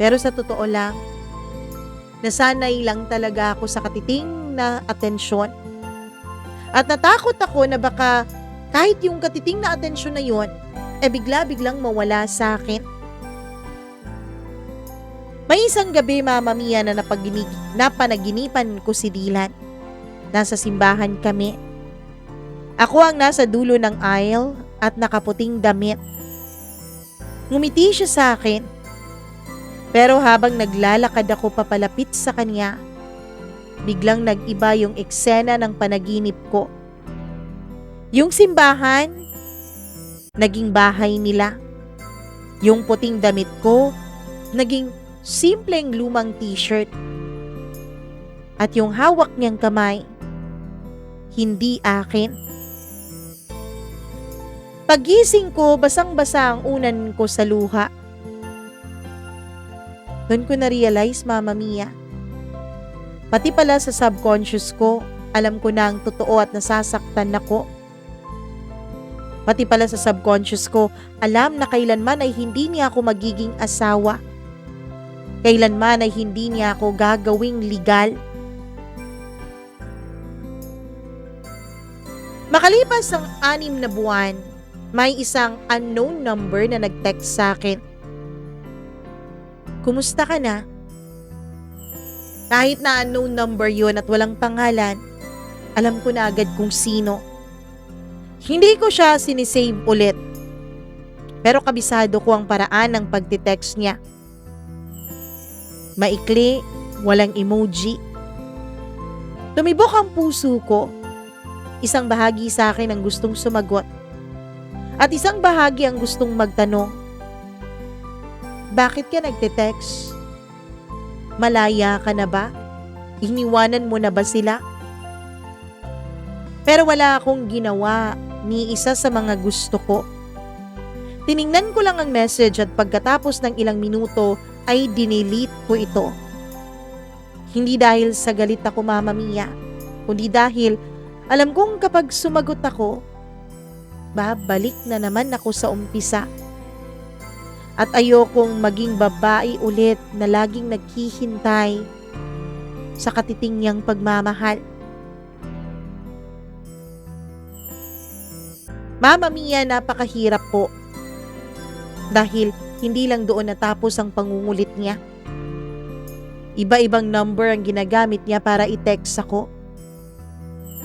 S1: Pero sa totoo lang, nasanay lang talaga ako sa katiting na atensyon. At natakot ako na baka kahit yung katiting na atensyon na yun, bigla-biglang mawala sa akin. May isang gabi, Mama Mia, na napanaginipan ko si Dylan. Nasa simbahan kami. Ako ang nasa dulo ng aisle at nakaputing damit. Ngumiti siya sa akin. Pero habang naglalakad ako papalapit sa kanya, biglang nag-iba yung eksena ng panaginip ko. Yung simbahan, naging bahay nila. Yung puting damit ko, naging simpleng lumang t-shirt. At yung hawak niyang kamay, hindi akin. Paggising ko, basang-basa ang unan ko sa luha. Doon ko na-realize, Mama Mia. Pati pala sa subconscious ko, alam ko na ang totoo at nasasaktan ako. Pati pala sa subconscious ko, alam na kailanman ay hindi niya ako magiging asawa. Kailanman ay hindi niya ako gagawing legal. Makalipas ang 6 na buwan, may isang unknown number na nag-text sa akin. Kumusta ka na? Kahit na unknown number yun at walang pangalan, alam ko na agad kung sino. Hindi ko siya sinisave ulit. Pero kabisado ko ang paraan ng pagtitext niya. Maikli, walang emoji. Tumibok ang puso ko. Isang bahagi sa akin ang gustong sumagot. At isang bahagi ang gustong magtanong. Bakit ka nagtitext? Malaya ka na ba? Iniwanan mo na ba sila? Pero wala akong ginawa ni isa sa mga gusto ko. Tiningnan ko lang ang message at pagkatapos ng ilang minuto ay dinelete ko ito. Hindi dahil sa galit ako, Mama Mia, kundi dahil alam kong kapag sumagot ako, babalik na naman ako sa umpisa. At ayokong maging babae ulit na laging naghihintay sa katiting niyang pagmamahal. Mama Mia, napakahirap po. Dahil hindi lang doon natapos ang pangungulit niya. Iba-ibang number ang ginagamit niya para i-text ako.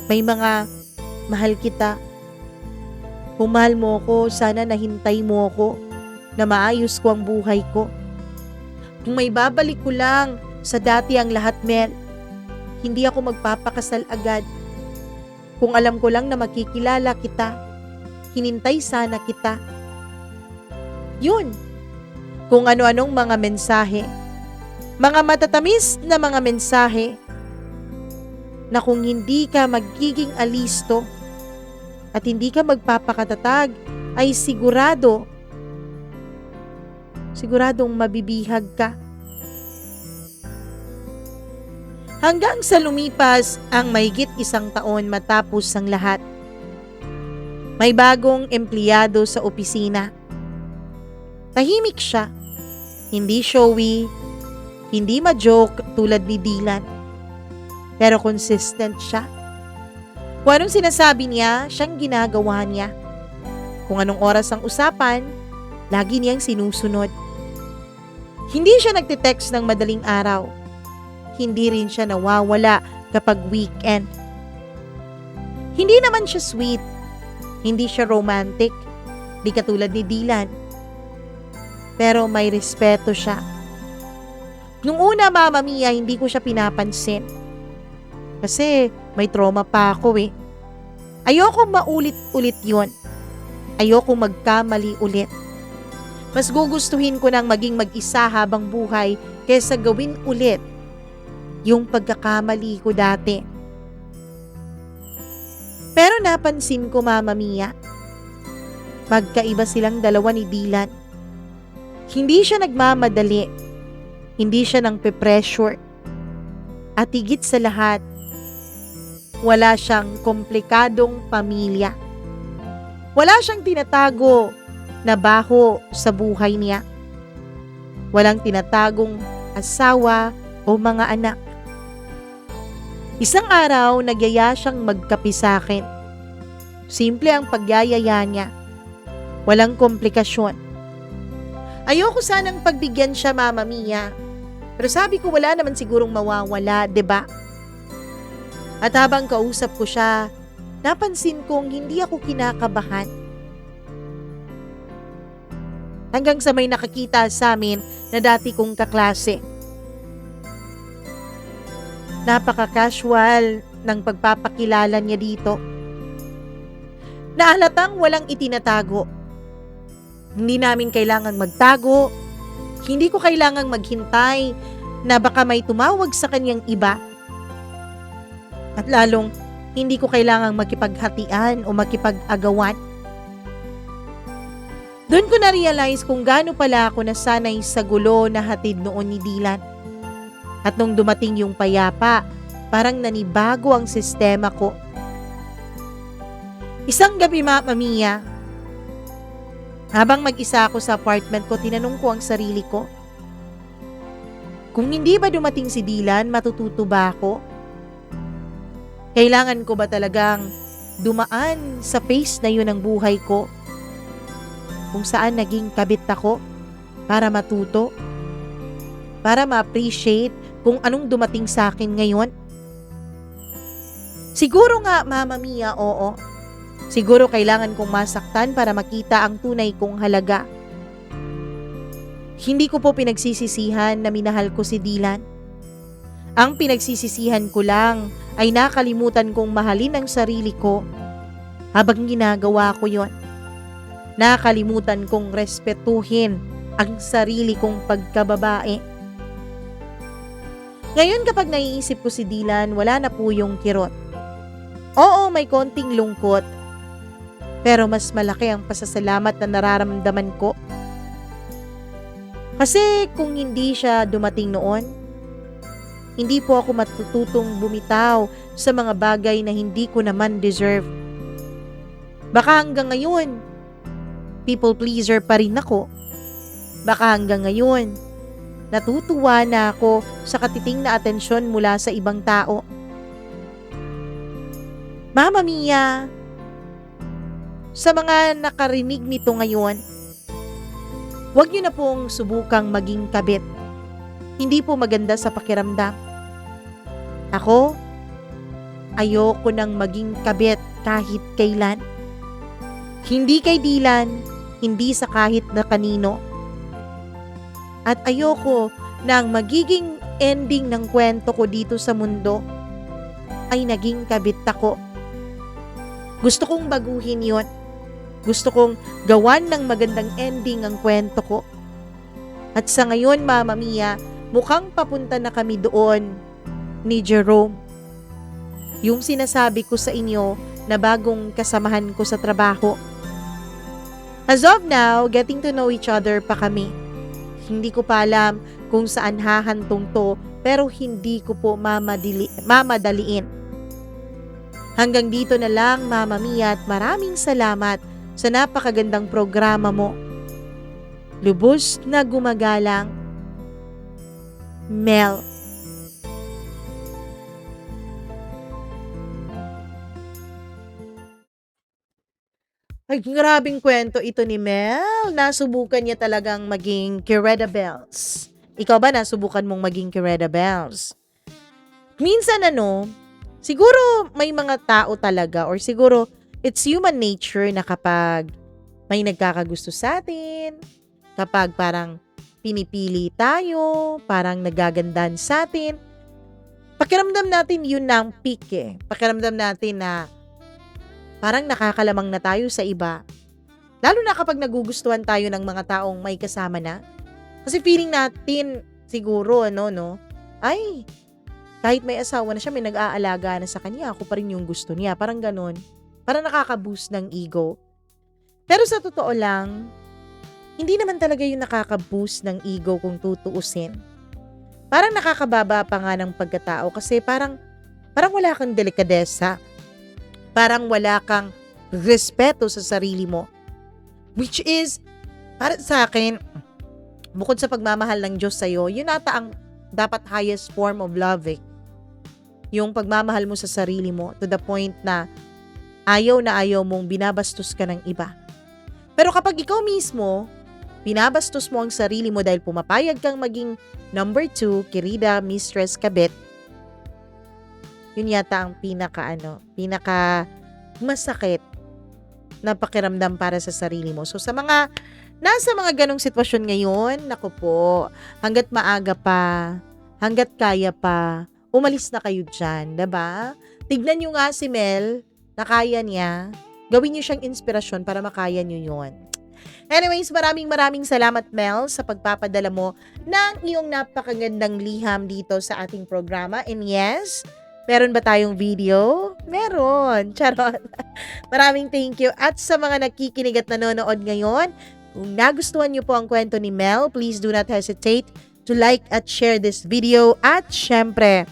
S1: May mga, mahal kita. Kung mahal mo ko, sana nahintay mo ko na maayos ko ang buhay ko. Kung may babalik ko lang sa dati ang lahat, Mel, hindi ako magpapakasal agad. Kung alam ko lang na makikilala kita, hinintay sana kita. Yun. Kung ano-anong mga mensahe. Mga matatamis na mga mensahe na kung hindi ka magiging alisto at hindi ka magpapakatatag ay siguradong mabibihag ka. Hanggang sa lumipas ang mahigit 1 taon matapos ang lahat. May bagong empleyado sa opisina. Tahimik siya. Hindi showy, hindi ma-joke tulad ni Dylan. Pero consistent siya. Kung anong sinasabi niya, siyang ginagawa niya. Kung anong oras ang usapan, lagi niyang sinusunod. Hindi siya nagtitext ng madaling araw. Hindi rin siya nawawala kapag weekend. Hindi naman siya sweet. Hindi siya romantic. Di katulad ni Dylan. Pero may respeto siya. Nung una, Mama Mia, hindi ko siya pinapansin. Kasi may trauma pa ako eh. Ayoko maulit-ulit yon. Ayoko magkamali ulit. Mas gugustuhin ko nang maging mag-isa habang buhay kaysa gawin ulit yung pagkakamali ko dati. Pero napansin ko, Mama Mia, magkaiba silang dalawa ni Dylan. Hindi siya nagmamadali. Hindi siya nang pe-pressure. At higit sa lahat, wala siyang komplikadong pamilya. Wala siyang tinatago na baho sa buhay niya. Walang tinatagong asawa o mga anak. Isang araw, nagyaya siyang magkape sa akin. Simple ang pagyayaya niya. Walang komplikasyon. Ayoko sanang pagbigyan siya, Mama Mia. Pero sabi ko wala naman sigurong mawawala, 'di ba? At habang kausap ko siya, napansin kong hindi ako kinakabahan. Hanggang sa may nakakita sa amin na dati kong kaklase. Napaka-casual ng pagpapakilala niya dito. Nahalatang walang itinatago. Hindi namin kailangang magtago. Hindi ko kailangang maghintay na baka may tumawag sa kanyang iba. At lalong, hindi ko kailangang makipaghatian o makipag-agawan. Doon ko na-realize kung gaano pala ako nasanay sa gulo na hatid noon ni Dylan. At nung dumating yung payapa, parang nanibago ang sistema ko. Isang gabi, Mama Mia, habang mag-isa ako sa apartment ko, tinanong ko ang sarili ko, kung hindi ba dumating si Dylan, matututo ba ako? Kailangan ko ba talagang dumaan sa phase na yun ng buhay ko? Kung saan naging kabit ako para matuto, para ma-appreciate kung anong dumating sa akin ngayon? Siguro nga, Mama Mia, oo. Siguro kailangan kong masaktan para makita ang tunay kong halaga. Hindi ko po pinagsisisihan na minahal ko si Dylan. Ang pinagsisisihan ko lang ay nakalimutan kong mahalin ang sarili ko habang ginagawa ko yon. Nakalimutan kong respetuhin ang sarili kong pagkababae. Ngayon kapag naiisip ko si Dylan, wala na po yung kirot. Oo, may konting lungkot. Pero mas malaki ang pasasalamat na nararamdaman ko. Kasi kung hindi siya dumating noon, hindi po ako matututong bumitaw sa mga bagay na hindi ko naman deserve. Baka hanggang ngayon, people pleaser pa rin ako. Baka hanggang ngayon, natutuwa na ako sa katiting na atensyon mula sa ibang tao. Mama Mia, sa mga nakarinig nito ngayon, huwag niyo na pong subukang maging kabit. Hindi po maganda sa pakiramdam. Ako, ayoko nang maging kabit kahit kailan. Hindi kay Dylan, hindi sa kahit na kanino. At ayoko nang magiging ending ng kwento ko dito sa mundo ay naging kabit ako. Gusto kong baguhin yon. Gusto kong gawan ng magandang ending ang kwento ko. At sa ngayon, Mama Mia, mukhang papunta na kami doon ni Jerome. Yung sinasabi ko sa inyo na bagong kasamahan ko sa trabaho. As of now, getting to know each other pa kami. Hindi ko pa alam kung saan hahantong to, pero hindi ko po mamadaliin. Hanggang dito na lang, Mama Mia, at maraming salamat sa napakagandang programa mo. Lubos na gumagalang, Mel. Ay, grabing kwento ito ni Mel. Nasubukan niya talagang maging Kireda Bells. Ikaw ba nasubukan mong maging Kireda Bells? Minsan siguro may mga tao talaga or siguro it's human nature na kapag may nagkakagusto sa atin, kapag parang pinipili tayo, parang nagagandahan sa atin, pakiramdam natin yun na ang peak eh. Pakiramdam natin na parang nakakalamang na tayo sa iba. Lalo na kapag nagugustuhan tayo ng mga taong may kasama na. Kasi feeling natin siguro, ay, kahit may asawa na siya, may nag-aalaga na sa kanya, ako pa rin yung gusto niya. Parang ganon. Parang nakaka-boost ng ego. Pero sa totoo lang, hindi naman talaga yung nakaka-boost ng ego kung tutuusin. Parang nakakababa pa nga ng pagkatao kasi parang wala kang delikadesa. Parang wala kang respeto sa sarili mo. Which is, para sa akin, bukod sa pagmamahal ng Diyos sa'yo, yun ata ang dapat highest form of loving. Yung pagmamahal mo sa sarili mo to the point na ayaw mong binabastos ka ng iba. Pero kapag ikaw mismo, binabastos mo ang sarili mo dahil pumapayag kang maging number 2, Kirida, Mistress, Kabit, yun yata ang pinaka masakit na pakiramdam para sa sarili mo. So sa mga nasa mga ganong sitwasyon ngayon, naku po, hanggat maaga pa, hanggat kaya pa, umalis na kayo dyan, diba? Tignan nyo nga si Mel, na kaya niya, gawin nyo siyang inspirasyon para makaya nyo yun. Anyways, maraming salamat, Mel, sa pagpapadala mo ng iyong napakagandang liham dito sa ating programa. And yes, meron ba tayong video? Meron. Charot. Maraming thank you. At sa mga nakikinig at nanonood ngayon, Kung nagustuhan niyo po ang kwento ni Mel, please do not hesitate to like at share this video. At syempre,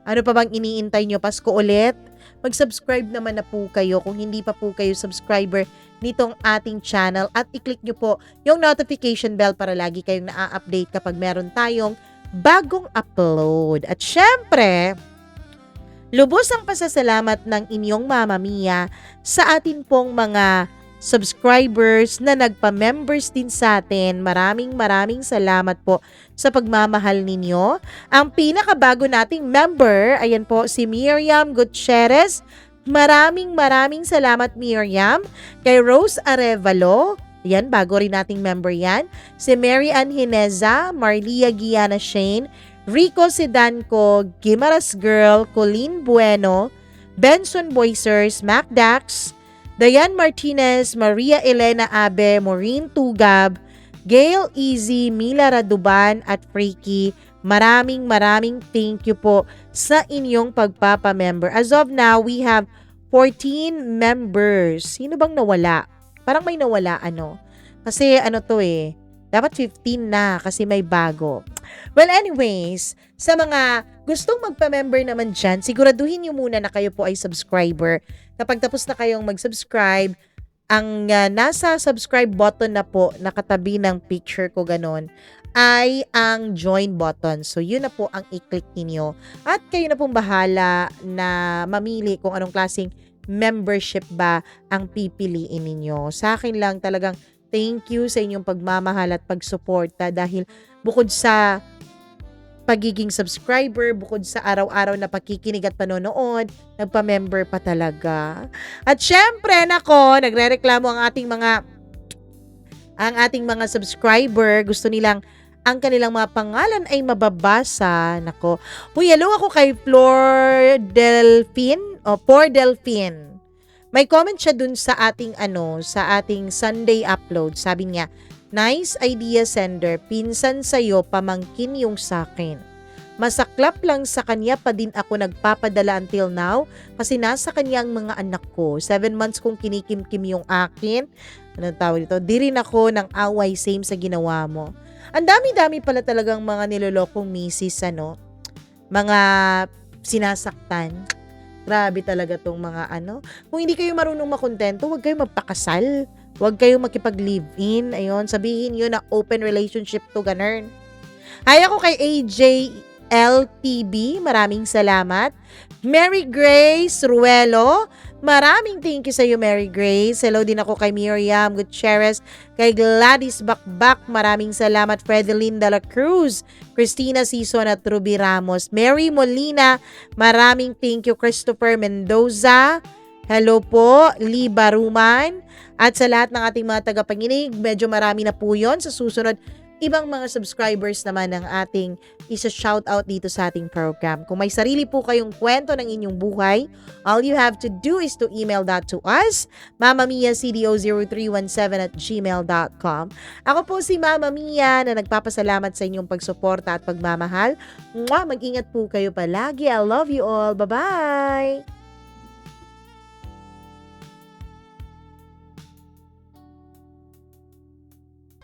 S1: ano pa bang iniintay nyo? Pasko ulit? Mag-subscribe naman na po kayo kung hindi pa po kayo subscriber nitong ating channel at i-click nyo po yung notification bell para lagi kayong na-update kapag meron tayong bagong upload. At syempre, lubos ang pasasalamat ng inyong Mama Mia sa atin pong mga subscribers na nagpa-members din sa atin. Maraming salamat po sa pagmamahal ninyo. Ang pinakabago nating member, ayan po si Miriam Gutierrez. Maraming salamat Miriam. Kay Rose Arevalo, ayan, bago rin nating member yan. Si Mary Ann Hineza, Marlia Giana Shane, Rico Sidanco, Gimaras Girl, Colleen Bueno, Benson Boisers, Mac Dax, Dayan Martinez, Maria Elena Abe, Maureen Tugab, Gail Easy, Mila Raduban at Freaky. Maraming thank you po sa inyong pagpapamember. As of now, we have 14 members. Sino bang nawala? Parang may nawala Kasi dapat 15 na kasi may bago. Well, anyways, sa mga gustong magpa-member naman dyan, siguraduhin nyo muna na kayo po ay subscriber. Kapag tapos na kayong mag-subscribe, ang nasa subscribe button na po, nakatabi ng picture ko ganon, ay ang join button. So, yun na po ang i-click ninyo. At kayo na pong bahala na mamili kung anong klaseng membership ba ang pipiliin ninyo. Sa akin lang talagang thank you sa inyong pagmamahal at pagsuporta dahil bukod sa pagiging subscriber, bukod sa araw-araw na pakikinig at panonood, nagpa-member pa talaga. At syempre, nagrereklamo ang ating mga subscriber. Gusto nilang ang kanilang mga pangalan ay mababasa. Hello ako kay Por Delphine. May comment siya dun sa ating Sunday upload. Sabi niya, nice idea sender, pinsan sa'yo, pamangkin yung sakin. Masaklap lang sa kanya pa din ako nagpapadala until now kasi nasa kanya ang mga anak ko. 7 months kong kinikimkim yung akin. Anong tawag dito? Di rin ako ng away, same sa ginawa mo. Ang dami-dami pala talagang mga nilolokong misis, mga sinasaktan. Grabe talaga tong mga Kung hindi kayo marunong makontento, huwag kayo magpakasal. Huwag kayong makipag-live-in. Ayun, sabihin nyo na open relationship to, ganun. Hi ako kay AJ LTB. Maraming salamat. Mary Grace Ruelo. Maraming thank you sa iyo, Mary Grace. Hello din ako kay Miriam Gutierrez. Kay Gladys Bakbak. Maraming salamat. Fredeline de la Cruz. Christina Sison at Ruby Ramos. Mary Molina. Maraming thank you. Christopher Mendoza. Hello po. Lee Baruman. At sa lahat ng ating mga tagapanginig, medyo marami na po yun. Sa susunod, ibang mga subscribers naman ang ating isa-shoutout dito sa ating program. Kung may sarili po kayong kwento ng inyong buhay, all you have to do is to email that to us, mamamia.cdo0317@gmail.com. Ako po si Mama Mia na nagpapasalamat sa inyong pagsuporta at pagmamahal. Mag-ingat po kayo palagi. I love you all. Bye-bye!